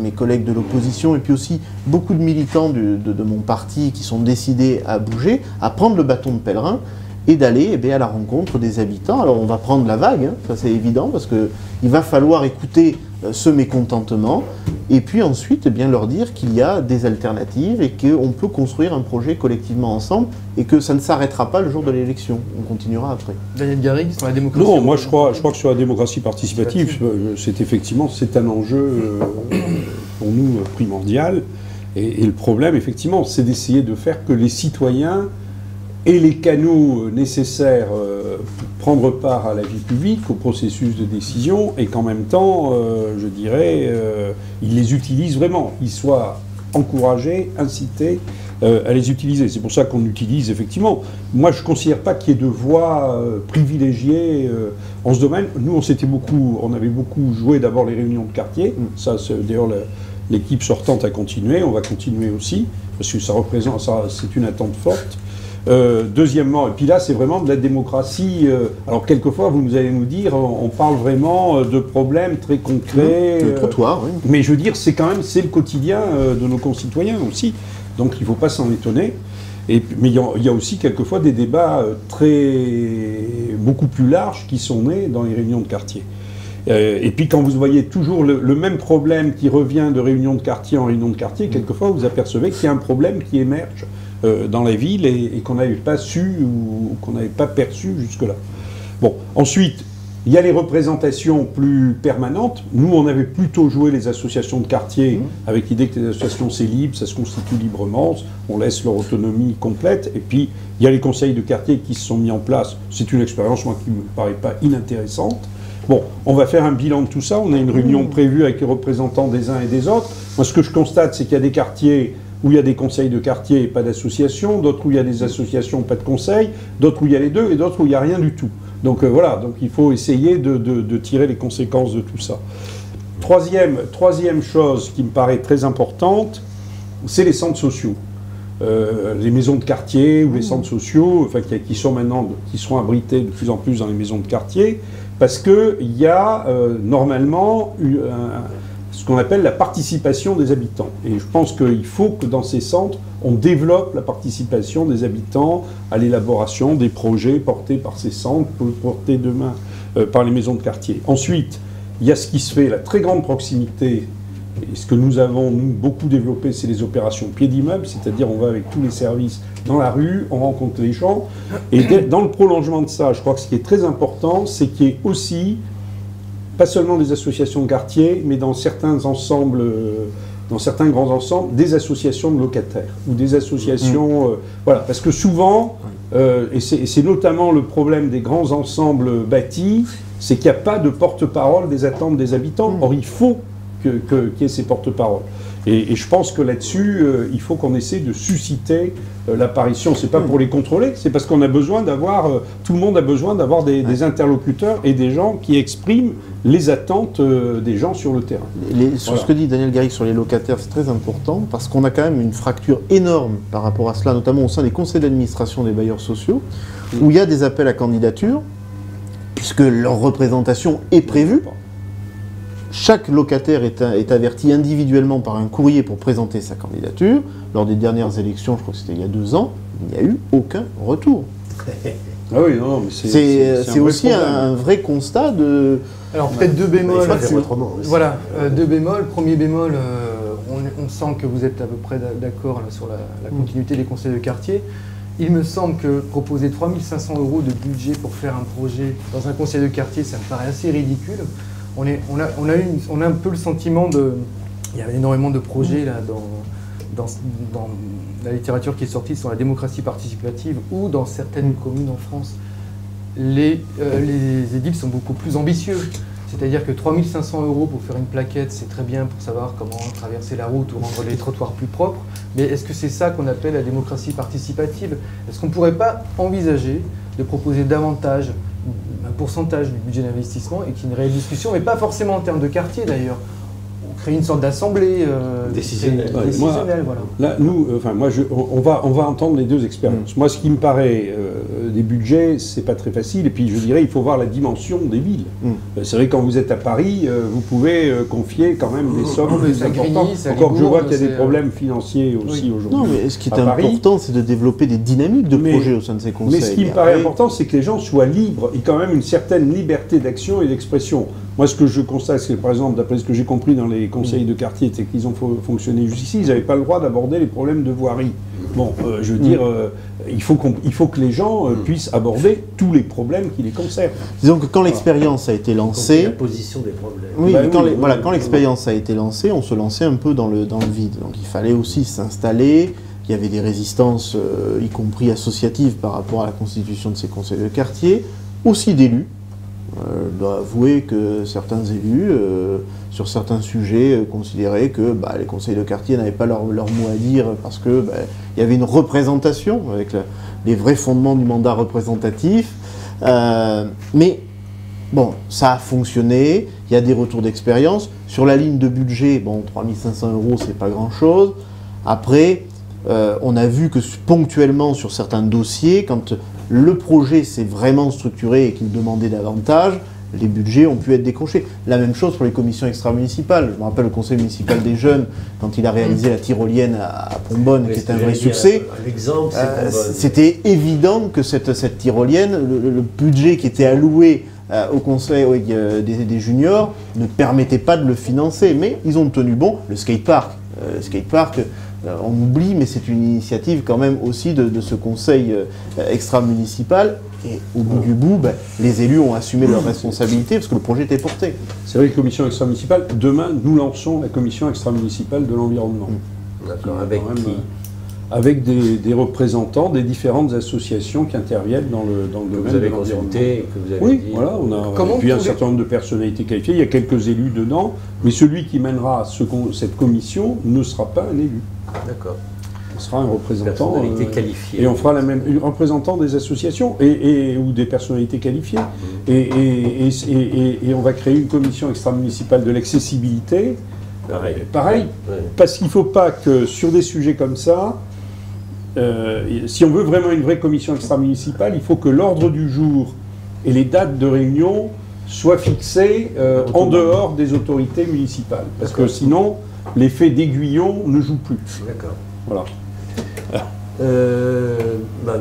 mes collègues de l'opposition, et puis aussi beaucoup de militants de mon parti qui sont décidés à bouger, à prendre le bâton de pèlerin, et d'aller à la rencontre des habitants. Alors on va prendre la vague, ça c'est évident, parce qu'il va falloir écouter ce mécontentement, et puis ensuite leur dire qu'il y a des alternatives et qu'on peut construire un projet collectivement ensemble, et que ça ne s'arrêtera pas le jour de l'élection, on continuera après. Daniel Garrigue, sur la démocratie. Non, moi je crois que sur la démocratie participative, c'est un enjeu pour nous primordial, et le problème effectivement c'est d'essayer de faire que les citoyens et les canaux nécessaires pour prendre part à la vie publique, au processus de décision, et qu'en même temps, je dirais, ils les utilisent vraiment, ils soient encouragés, incités à les utiliser. C'est pour ça qu'on utilise effectivement. Moi, je ne considère pas qu'il y ait de voix privilégiées en ce domaine. Nous, on avait beaucoup joué d'abord les réunions de quartier. Ça, d'ailleurs, l'équipe sortante a continué. On va continuer aussi, parce que c'est une attente forte. Deuxièmement, et puis là c'est vraiment de la démocratie, alors quelquefois vous allez nous dire, on parle vraiment de problèmes très concrets, le trottoir, oui. Mais je veux dire c'est le quotidien de nos concitoyens aussi, donc il ne faut pas s'en étonner. Mais il y a aussi quelquefois des débats beaucoup plus larges qui sont nés dans les réunions de quartier. Et puis quand vous voyez toujours le même problème qui revient de réunion de quartier en réunion de quartier, quelquefois vous apercevez qu'il y a un problème qui émerge dans la ville et qu'on n'avait pas su ou qu'on n'avait pas perçu jusque-là. Bon, ensuite, il y a les représentations plus permanentes. Nous, on avait plutôt joué les associations de quartier avec l'idée que les associations, c'est libre, ça se constitue librement, on laisse leur autonomie complète. Et puis, il y a les conseils de quartier qui se sont mis en place. C'est une expérience, moi, qui ne me paraît pas inintéressante. Bon, on va faire un bilan de tout ça. On a une réunion prévue avec les représentants des uns et des autres. Moi, ce que je constate, c'est qu'il y a des quartiers où il y a des conseils de quartier et pas d'associations, d'autres où il y a des associations, pas de conseils, d'autres où il y a les deux, et d'autres où il n'y a rien du tout. Donc voilà, donc il faut essayer de tirer les conséquences de tout ça. Troisième chose qui me paraît très importante, c'est les centres sociaux. Les maisons de quartier ou les centres sociaux, enfin, qui seront abrités de plus en plus dans les maisons de quartier, parce qu'il y a normalement ce qu'on appelle la participation des habitants. Et je pense qu'il faut que dans ces centres, on développe la participation des habitants à l'élaboration des projets portés par ces centres, portés demain par les maisons de quartier. Ensuite, il y a ce qui se fait, la très grande proximité, et ce que nous avons, beaucoup développé, c'est les opérations pied d'immeuble, c'est-à-dire on va avec tous les services dans la rue, on rencontre les gens, et dans le prolongement de ça, je crois que ce qui est très important, c'est qu'il y ait aussi pas seulement des associations de quartier, mais dans certains ensembles, dans certains grands ensembles, des associations de locataires ou des associations, voilà, parce que souvent, et c'est notamment le problème des grands ensembles bâtis, c'est qu'il n'y a pas de porte-parole des attentes des habitants. Or, il faut qu'il y ait ces porte-paroles. Et je pense que là-dessus, il faut qu'on essaie de susciter l'apparition. C'est pas pour les contrôler, c'est parce qu'on a besoin d'avoir, tout le monde a besoin d'avoir des interlocuteurs et des gens qui expriment les attentes des gens sur le terrain. Sur ce que dit Daniel Garrigue sur les locataires, c'est très important parce qu'on a quand même une fracture énorme par rapport à cela, notamment au sein des conseils d'administration des bailleurs sociaux, où il y a des appels à candidature, puisque leur représentation est prévue. Chaque locataire est averti individuellement par un courrier pour présenter sa candidature. Lors des dernières élections, je crois que c'était il y a 2 ans, il n'y a eu aucun retour. Ah oui, non, mais c'est aussi un vrai constat de... Alors peut-être 2 bémols. Voilà, 2 bémols. Premier bémol, on sent que vous êtes à peu près d'accord sur la continuité des conseils de quartier. Il me semble que proposer 3 500 € de budget pour faire un projet dans un conseil de quartier, ça me paraît assez ridicule. On a un peu le sentiment de... Il y a énormément de projets là, la littérature qui est sortie sur la démocratie participative, où dans certaines communes en France, les édiles sont beaucoup plus ambitieux. C'est-à-dire que 3 500 € pour faire une plaquette, c'est très bien pour savoir comment traverser la route ou rendre les trottoirs plus propres. Mais est-ce que c'est ça qu'on appelle la démocratie participative? Est-ce qu'on ne pourrait pas envisager de proposer davantage un pourcentage du budget d'investissement et qu'il y ait une réelle discussion, mais pas forcément en termes de quartier d'ailleurs? Créer une sorte d'assemblée décisionnelle. Voilà. Là, nous, on va entendre les deux expériences. Moi, ce qui me paraît des budgets, c'est pas très facile. Et puis, je dirais, il faut voir la dimension des villes. C'est vrai, quand vous êtes à Paris, vous pouvez confier quand même des sommes plus importantes. Encore que je vois qu'il y a des problèmes financiers aussi aujourd'hui. Non, mais ce qui est important, c'est de développer des dynamiques de projets au sein de ces conseils. Mais ce qui me paraît important, c'est que les gens soient libres et quand même une certaine liberté d'action et d'expression. Moi, ce que je constate, c'est que, par exemple, d'après ce que j'ai compris dans les conseils de quartier, c'est qu'ils ont fonctionné jusqu'ici, ils n'avaient pas le droit d'aborder les problèmes de voirie. Bon, je veux dire, il faut que les gens puissent aborder tous les problèmes qui les concernent. Disons que quand l'expérience a été lancée... La position des problèmes. Oui, quand l'expérience a été lancée, on se lançait un peu dans le vide. Donc il fallait aussi s'installer. Il y avait des résistances, y compris associatives, par rapport à la constitution de ces conseils de quartier, aussi d'élus. Je dois avouer que certains élus, sur certains sujets, considéraient que les conseils de quartier n'avaient pas leur mot à dire parce que il y avait une représentation avec les vrais fondements du mandat représentatif. Mais bon, ça a fonctionné, il y a des retours d'expérience. Sur la ligne de budget, 3 500 €, c'est pas grand-chose. Après, on a vu que ponctuellement sur certains dossiers, quand le projet s'est vraiment structuré et qu'il demandait davantage, les budgets ont pu être décrochés. La même chose pour les commissions extra-municipales. Je me rappelle le conseil municipal des jeunes, quand il a réalisé la tyrolienne à Pombonne, qui était un vrai succès. L'exemple, c'est Pombonne. C'était évident que cette tyrolienne, le budget qui était alloué au conseil des juniors ne permettait pas de le financer. Mais ils ont tenu bon. Le skatepark. On oublie, mais c'est une initiative quand même aussi de ce conseil extra-municipal. Et au bout du bout, les élus ont assumé leurs responsabilités parce que le projet était porté. C'est vrai, commission extra-municipale. Demain, nous lançons la commission extra-municipale de l'environnement. D'accord, avec qui? Avec des représentants des différentes associations qui interviennent dans le domaine de l'environnement. Que vous avez oui, dit. voilà, on a puis un certain nombre de personnalités qualifiées. Il y a quelques élus dedans, mais celui qui mènera cette commission ne sera pas un élu. D'accord. On sera un représentant. Personnalité qualifiée. Et on fera un représentant des associations ou des personnalités qualifiées. Et on va créer une commission extra-municipale de l'accessibilité. Pareil. Ouais. Parce qu'il ne faut pas que sur des sujets comme ça, si on veut vraiment une vraie commission extra-municipale, il faut que l'ordre du jour et les dates de réunion soient fixés en dehors des autorités municipales. Parce que sinon, l'effet d'aiguillon ne joue plus. D'accord. Voilà.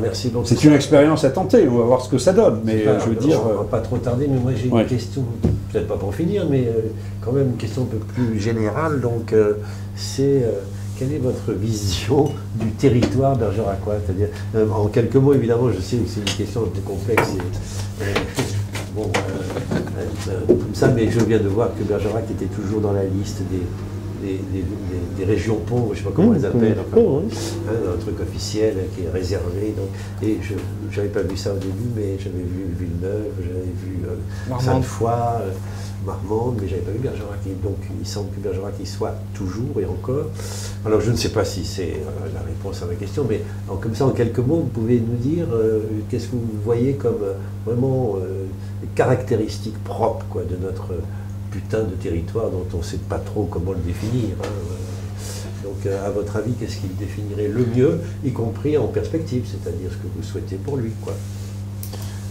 Merci. Donc c'est une expérience à tenter, on va voir ce que ça donne. Mais je veux dire. On ne va pas trop tarder, mais moi j'ai une question, peut-être pas pour finir, mais quand même une question un peu plus générale. Donc, quelle est votre vision du territoire bergeracois? C'est-à-dire, en quelques mots, évidemment, je sais que c'est une question un peu complexe. Comme ça, mais je viens de voir que Bergerac était toujours dans la liste des régions pauvres, je ne sais pas comment on les appelle, un truc officiel qui est réservé. Donc, et je n'avais pas vu ça au début, mais j'avais vu Villeneuve, j'avais vu Sainte-Foy, Marmande, mais je n'avais pas vu Bergerac. Et donc il semble que Bergerac y soit toujours et encore. Alors je ne sais pas si c'est la réponse à ma question, mais comme ça en quelques mots, vous pouvez nous dire qu'est-ce que vous voyez comme vraiment les caractéristiques propres de notre putain de territoire dont on ne sait pas trop comment le définir. Donc, à votre avis, qu'est-ce qu'il définirait le mieux, y compris en perspective, c'est-à-dire ce que vous souhaitez pour lui, quoi.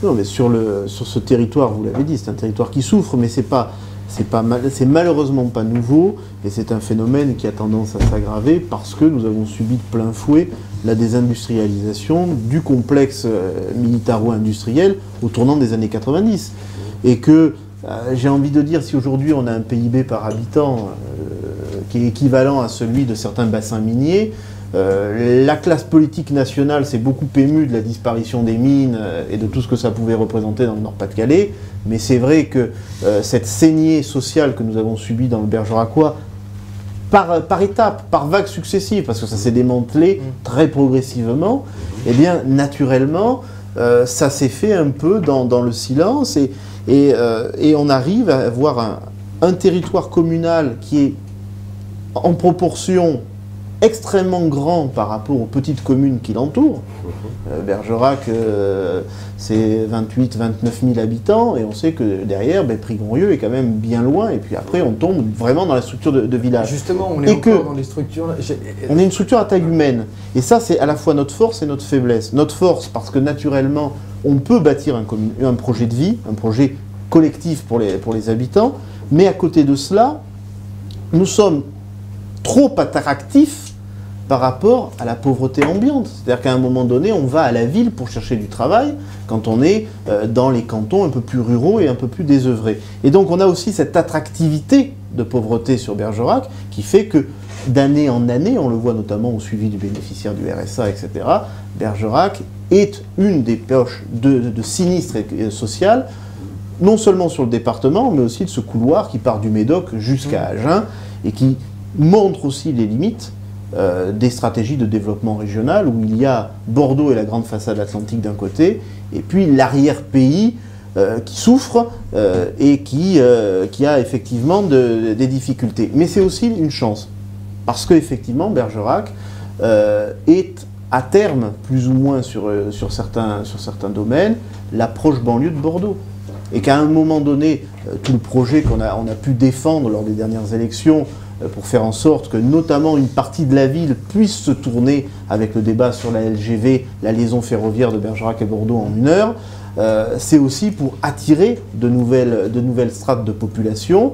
Non, mais sur ce territoire, vous l'avez dit, c'est un territoire qui souffre, mais c'est malheureusement pas nouveau, et c'est un phénomène qui a tendance à s'aggraver parce que nous avons subi de plein fouet la désindustrialisation du complexe militaro-industriel au tournant des années 90. Et que j'ai envie de dire, si aujourd'hui on a un PIB par habitant qui est équivalent à celui de certains bassins miniers, la classe politique nationale s'est beaucoup émue de la disparition des mines et de tout ce que ça pouvait représenter dans le Nord-Pas-de-Calais, mais c'est vrai que cette saignée sociale que nous avons subie dans le Bergeracois par étapes, par vagues successives, parce que ça s'est démantelé très progressivement, eh bien, naturellement, ça s'est fait un peu dans le silence, et on arrive à avoir un territoire communal qui est en proportion extrêmement grand par rapport aux petites communes qui l'entourent. Bergerac, c'est 29 000 habitants, et on sait que derrière, Prigonrieux est quand même bien loin, et puis après on tombe vraiment dans la structure de village. Justement, on est encore dans les structures... On est une structure à taille humaine, et ça c'est à la fois notre force et notre faiblesse. Notre force parce que naturellement, on peut bâtir un projet de vie, un projet collectif pour les habitants, mais à côté de cela, nous sommes trop attractifs par rapport à la pauvreté ambiante. C'est-à-dire qu'à un moment donné, on va à la ville pour chercher du travail quand on est dans les cantons un peu plus ruraux et un peu plus désœuvrés. Et donc on a aussi cette attractivité de pauvreté sur Bergerac qui fait que d'année en année, on le voit notamment au suivi du bénéficiaire du RSA, etc., Bergerac est une des poches de sinistre social, non seulement sur le département, mais aussi de ce couloir qui part du Médoc jusqu'à Agen et qui montre aussi les limites des stratégies de développement régional où il y a Bordeaux et la grande façade atlantique d'un côté, et puis l'arrière-pays qui souffre et qui a effectivement des difficultés. Mais c'est aussi une chance, parce qu'effectivement Bergerac est à terme, plus ou moins sur certains domaines, la proche banlieue de Bordeaux. Et qu'à un moment donné, tout le projet qu'on a pu défendre lors des dernières élections, pour faire en sorte que notamment une partie de la ville puisse se tourner avec le débat sur la LGV, la liaison ferroviaire de Bergerac et Bordeaux en 1 heure, c'est aussi pour attirer de nouvelles strates de population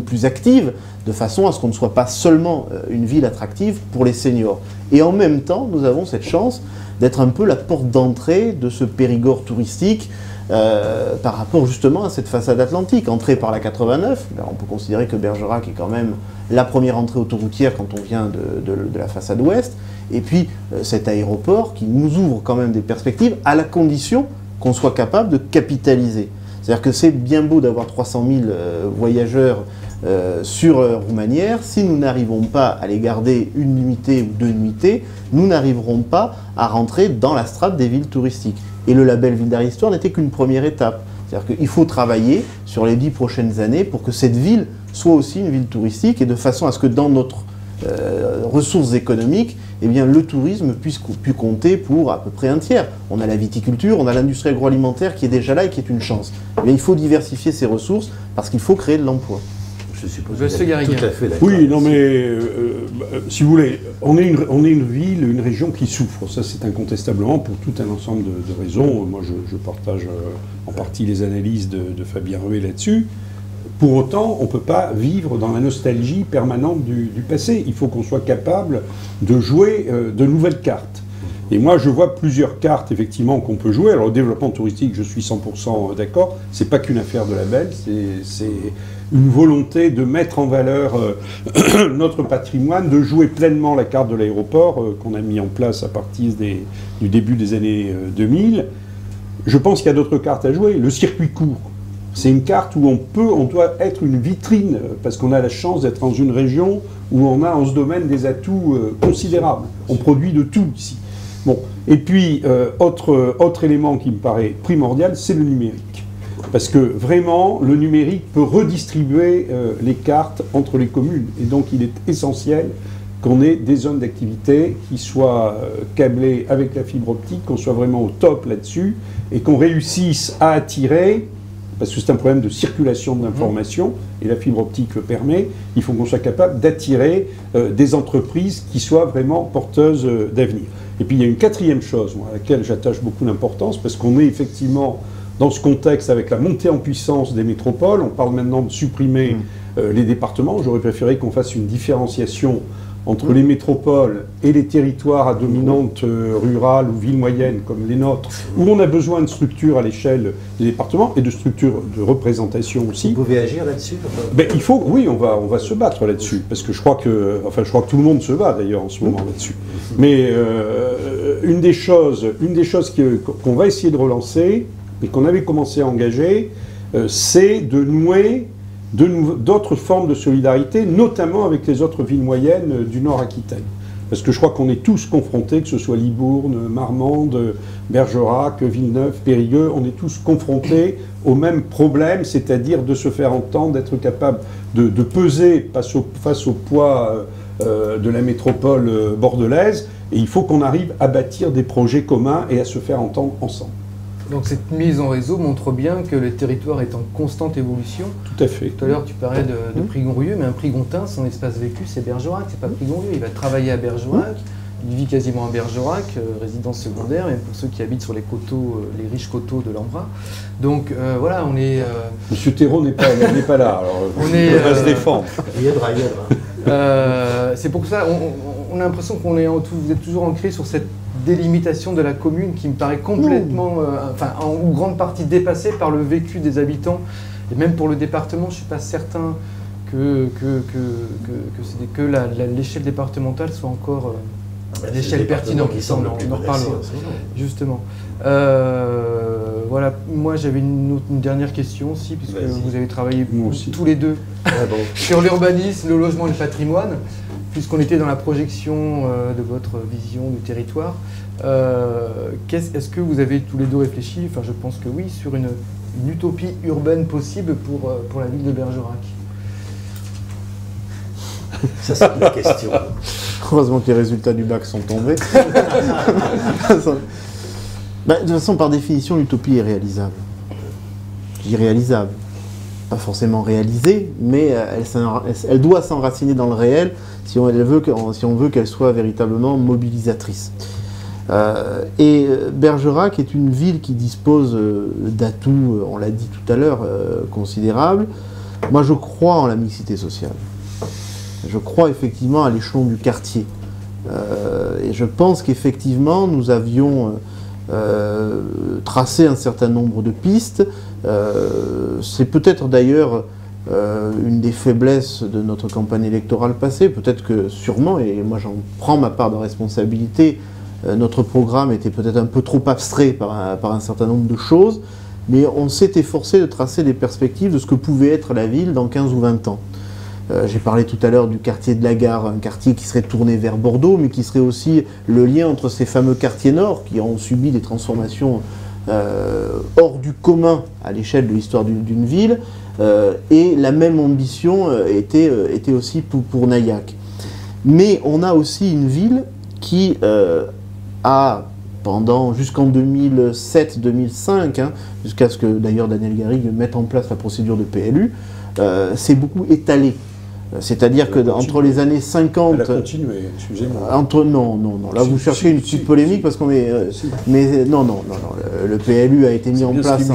plus active, de façon à ce qu'on ne soit pas seulement une ville attractive pour les seniors. Et en même temps, nous avons cette chance d'être un peu la porte d'entrée de ce Périgord touristique par rapport justement à cette façade atlantique. Entrée par la 89, on peut considérer que Bergerac est quand même la première entrée autoroutière quand on vient de la façade ouest, et puis cet aéroport qui nous ouvre quand même des perspectives à la condition qu'on soit capable de capitaliser. C'est-à-dire que c'est bien beau d'avoir 300 000 voyageurs sur Roumanière, si nous n'arrivons pas à les garder une nuitée ou 2 nuitées, nous n'arriverons pas à rentrer dans la strate des villes touristiques. Et le label Ville d'art et Histoire n'était qu'une première étape. C'est-à-dire qu'il faut travailler sur les 10 prochaines années pour que cette ville soit aussi une ville touristique, et de façon à ce que dans notre ressources économiques, eh bien, le tourisme puisse compter pour à peu près un tiers. On a la viticulture, on a l'industrie agroalimentaire qui est déjà là et qui est une chance. Mais il faut diversifier ces ressources parce qu'il faut créer de l'emploi. Je suppose que vous êtes tout à fait d'accord. Oui, non mais, si vous voulez, on est une ville, une région qui souffre. Ça, c'est incontestablement pour tout un ensemble de raisons. Moi, je partage en partie les analyses de Fabien Rué là-dessus. Pour autant, on ne peut pas vivre dans la nostalgie permanente du passé. Il faut qu'on soit capable de jouer de nouvelles cartes. Et moi, je vois plusieurs cartes, effectivement, qu'on peut jouer. Alors, le développement touristique, je suis 100% d'accord. C'est pas qu'une affaire de label, c'est une volonté de mettre en valeur notre patrimoine, de jouer pleinement la carte de l'aéroport qu'on a mis en place à partir du début des années 2000. Je pense qu'il y a d'autres cartes à jouer. Le circuit court. C'est une carte où on doit être une vitrine, parce qu'on a la chance d'être dans une région où on a en ce domaine des atouts considérables. On produit de tout ici. Bon. Et puis, autre élément qui me paraît primordial, c'est le numérique. Parce que vraiment, le numérique peut redistribuer les cartes entre les communes. Et donc, il est essentiel qu'on ait des zones d'activité qui soient câblées avec la fibre optique, qu'on soit vraiment au top là-dessus, et qu'on réussisse à attirer... Parce que c'est un problème de circulation de l'information, et la fibre optique le permet, il faut qu'on soit capable d'attirer des entreprises qui soient vraiment porteuses d'avenir. Et puis il y a une quatrième chose à laquelle j'attache beaucoup d'importance, parce qu'on est effectivement dans ce contexte avec la montée en puissance des métropoles. On parle maintenant de supprimer les départements. J'aurais préféré qu'on fasse une différenciation entre les métropoles et les territoires à dominante rurale ou ville moyenne comme les nôtres, où on a besoin de structures à l'échelle des départements et de structures de représentation aussi. Vous pouvez agir là-dessus? Ben, il faut, oui, on va se battre là-dessus, parce que je crois que tout le monde se bat d'ailleurs en ce moment là-dessus. Mais une des choses qu'on va essayer de relancer, et qu'on avait commencé à engager, c'est de nouer d'autres formes de solidarité, notamment avec les autres villes moyennes du Nord-Aquitaine. Parce que je crois qu'on est tous confrontés, que ce soit Libourne, Marmande, Bergerac, Villeneuve, Périgueux, on est tous confrontés au même problème, c'est-à-dire de se faire entendre, d'être capable de peser face au poids de la métropole bordelaise, et il faut qu'on arrive à bâtir des projets communs et à se faire entendre ensemble. Donc cette mise en réseau montre bien que le territoire est en constante évolution. Tout à fait. Tout à l'heure, tu parlais de Prigonrieux, mais un Prigontin, son espace vécu, c'est Bergerac, c'est pas Prigonrieux. Il va travailler à Bergerac, il vit quasiment à Bergerac, résidence secondaire, même pour ceux qui habitent sur les coteaux, les riches coteaux de l'Ambra. Donc voilà, on est... Monsieur Thérault n'est pas là, alors on va se défendre. C'est pour ça, on a l'impression qu'on est vous êtes toujours ancré sur cette délimitation de la commune qui me paraît complètement, en grande partie dépassée par le vécu des habitants. Et même pour le département, je ne suis pas certain que l'échelle départementale soit encore l'échelle pertinente. On en reparlera, justement. Voilà, moi j'avais une dernière question aussi, puisque vous avez travaillé tous les deux sur l'urbanisme, le logement et le patrimoine. Puisqu'on était dans la projection de votre vision du territoire, est-ce que vous avez tous les deux réfléchi, enfin je pense que oui, sur une utopie urbaine possible pour la ville de Bergerac? Ça c'est une question. Heureusement que les résultats du bac sont tombés. De toute façon, par définition, l'utopie est réalisable. Je dis réalisable. Pas forcément réalisée, mais elle doit s'enraciner dans le réel si on veut qu'elle soit véritablement mobilisatrice. Et Bergerac est une ville qui dispose d'atouts, on l'a dit tout à l'heure, considérables. Moi, je crois en la mixité sociale. Je crois effectivement à l'échelon du quartier. Et je pense qu'effectivement, nous avions tracé un certain nombre de pistes. C'est peut-être d'ailleurs une des faiblesses de notre campagne électorale passée. Peut-être que sûrement, et moi j'en prends ma part de responsabilité, notre programme était peut-être un peu trop abstrait par un certain nombre de choses, mais on s'est efforcé de tracer des perspectives de ce que pouvait être la ville dans 15 ou 20 ans. J'ai parlé tout à l'heure du quartier de la Gare, un quartier qui serait tourné vers Bordeaux, mais qui serait aussi le lien entre ces fameux quartiers nord qui ont subi des transformations hors du commun à l'échelle de l'histoire d'une ville, et la même ambition était aussi pour Naïac. Mais on a aussi une ville qui a, jusqu'en 2007-2005, jusqu'à ce que d'ailleurs Daniel Garrigue mette en place la procédure de PLU, s'est beaucoup étalée. C'est-à-dire que entre les années 50... Elle a continué, excusez-moi. Non. Là, vous cherchez une petite polémique parce qu'on est... Mais non. Le PLU a été mis en place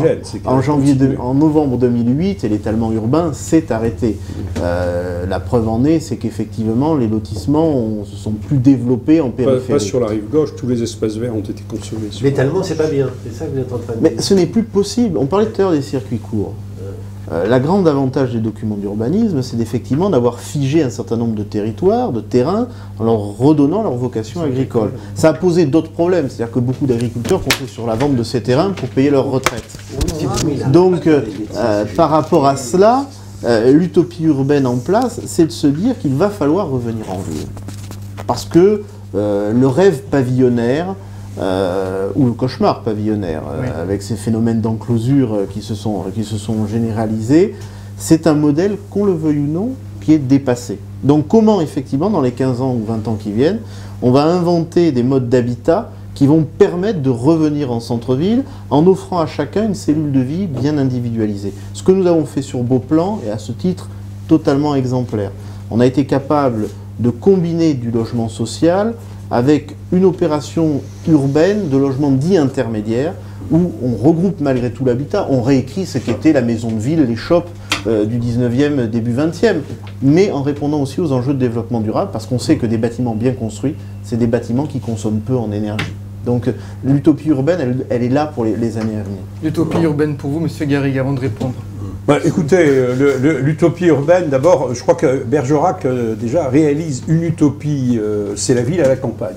en novembre 2008 et l'étalement urbain s'est arrêté. La preuve en est, c'est qu'effectivement, les lotissements se sont plus développés en périphérie. Pas sur la rive gauche, tous les espaces verts ont été consommés. L'étalement, c'est pas bien. C'est ça que vous êtes en train de dire. Mais ce n'est plus possible. On parlait tout à l'heure des circuits courts. La grande avantage des documents d'urbanisme, c'est effectivement d'avoir figé un certain nombre de territoires, de terrains, en leur redonnant leur vocation agricole. Ça a posé d'autres problèmes, c'est-à-dire que beaucoup d'agriculteurs comptaient sur la vente de ces terrains pour payer leur retraite. Donc, par rapport à cela, l'utopie urbaine en place, c'est de se dire qu'il va falloir revenir en ville. Parce que le rêve pavillonnaire, ou le cauchemar pavillonnaire, avec ces phénomènes d'enclosure qui se sont généralisés, c'est un modèle, qu'on le veuille ou non, qui est dépassé. Donc comment, effectivement, dans les 15 ans ou 20 ans qui viennent, on va inventer des modes d'habitat qui vont permettre de revenir en centre-ville en offrant à chacun une cellule de vie bien individualisée. Ce que nous avons fait sur Beauplan est à ce titre totalement exemplaire. On a été capable de combiner du logement social avec une opération urbaine de logement dit intermédiaire, où on regroupe malgré tout l'habitat, on réécrit ce qu'était la maison de ville, les shops du 19e, début 20e, mais en répondant aussi aux enjeux de développement durable, parce qu'on sait que des bâtiments bien construits, c'est des bâtiments qui consomment peu en énergie. Donc l'utopie urbaine, elle est là pour les années à venir. L'utopie urbaine pour vous, Monsieur Garrigue, avant de répondre. Écoutez, l'utopie urbaine, d'abord, je crois que Bergerac déjà réalise une utopie, c'est la ville à la campagne.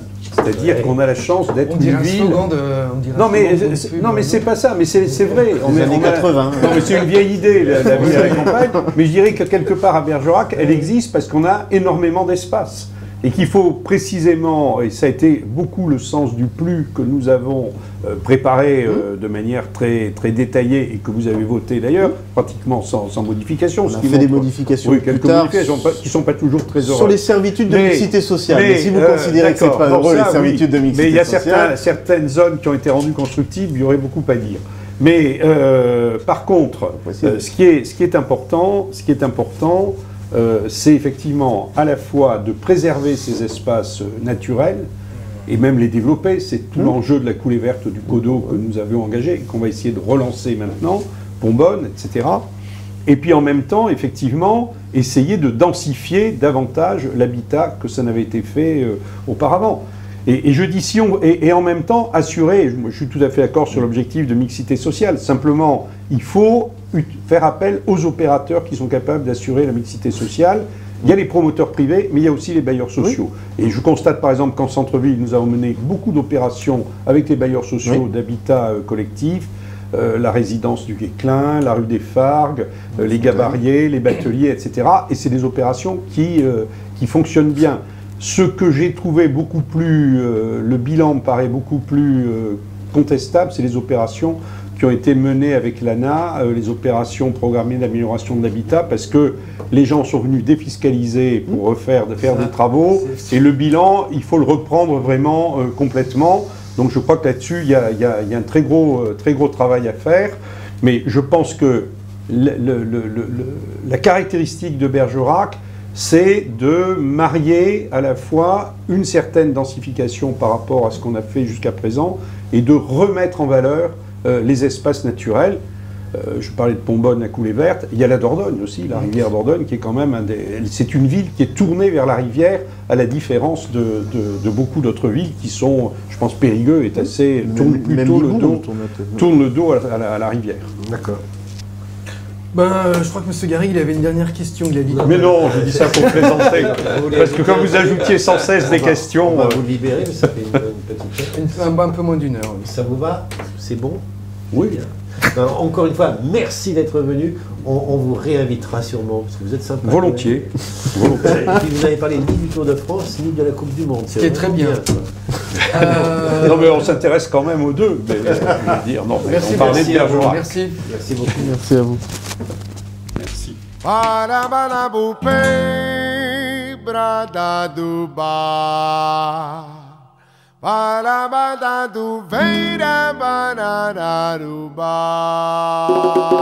C'est-à-dire qu'on a la chance d'être On dirait une un ville... slogan de... on dirait un Non mais, slogan de pub, non mais c'est pas ça, mais c'est vrai. Les années 80. Non mais c'est une vieille idée, la ville à la campagne. Mais je dirais que quelque part à Bergerac, elle existe parce qu'on a énormément d'espace. Et qu'il faut précisément, et ça a été beaucoup le sens du plus que nous avons préparé de manière très, très détaillée et que vous avez voté d'ailleurs, pratiquement sans modification. On a fait des modifications Oui, plus quelques tard modifications qui ne sont pas toujours très heureuses. sur les servitudes de mixité sociale. Mais si vous considérez que c'est pas heureux, les servitudes de mixité mais il y a sociale... certaines zones qui ont été rendues constructibles, il y aurait beaucoup à dire. Mais par contre, ce qui est important, c'est effectivement à la fois de préserver ces espaces naturels et même les développer. C'est tout l'enjeu de la coulée verte du Codo que nous avions engagé et qu'on va essayer de relancer maintenant, Pombonne, etc. Et puis en même temps, effectivement, essayer de densifier davantage l'habitat que ça n'avait été fait auparavant. Et je dis si on, et en même temps assurer, je suis tout à fait d'accord sur l'objectif de mixité sociale, simplement il faut faire appel aux opérateurs qui sont capables d'assurer la mixité sociale. Il y a les promoteurs privés, mais il y a aussi les bailleurs sociaux. Oui. Et je constate par exemple qu'en centre-ville, nous avons mené beaucoup d'opérations avec les bailleurs sociaux d'habitat collectif, la résidence du Guesclin, la rue des Fargues, les Gabariers, les Bateliers, etc. Et c'est des opérations qui fonctionnent bien. Ce que j'ai trouvé beaucoup plus, le bilan me paraît beaucoup plus contestable, c'est les opérations qui ont été menées avec l'ANA, les opérations programmées d'amélioration de l'habitat, parce que les gens sont venus défiscaliser pour faire des travaux, et le bilan, il faut le reprendre vraiment complètement. Donc je crois que là-dessus, il y a un très gros travail à faire, mais je pense que la caractéristique de Bergerac, c'est de marier à la fois une certaine densification par rapport à ce qu'on a fait jusqu'à présent et de remettre en valeur les espaces naturels. Je parlais de Pombonne, la coulée verte. Il y a la Dordogne aussi, la rivière Dordogne, qui est quand même c'est une ville qui est tournée vers la rivière, à la différence de beaucoup d'autres villes qui sont, je pense, Périgueux est assez tourne plutôt le dos à la rivière. D'accord. Je crois que M. Gary, il avait une dernière question. Il a dit. Mais non, je dis ça pour plaisanter. Parce que quand vous ajoutiez sans cesse des questions... On va vous libérer, mais ça fait une petite heure. Un peu moins d'une heure. Oui. Ça vous va? C'est bon? Oui. Encore une fois, merci d'être venu. On vous réinvitera sûrement, parce que vous êtes sympa. Volontiers. Et puis vous n'avez parlé ni du Tour de France, ni de la Coupe du Monde. C'est très bien. Non, mais on s'intéresse quand même aux deux. Mais, je veux dire, non, merci, on parlait de Bergerac. Merci. Merci beaucoup. Merci à vous. Merci. Ba-da-ba-da-do, ve-da-ba-da-da-do-ba.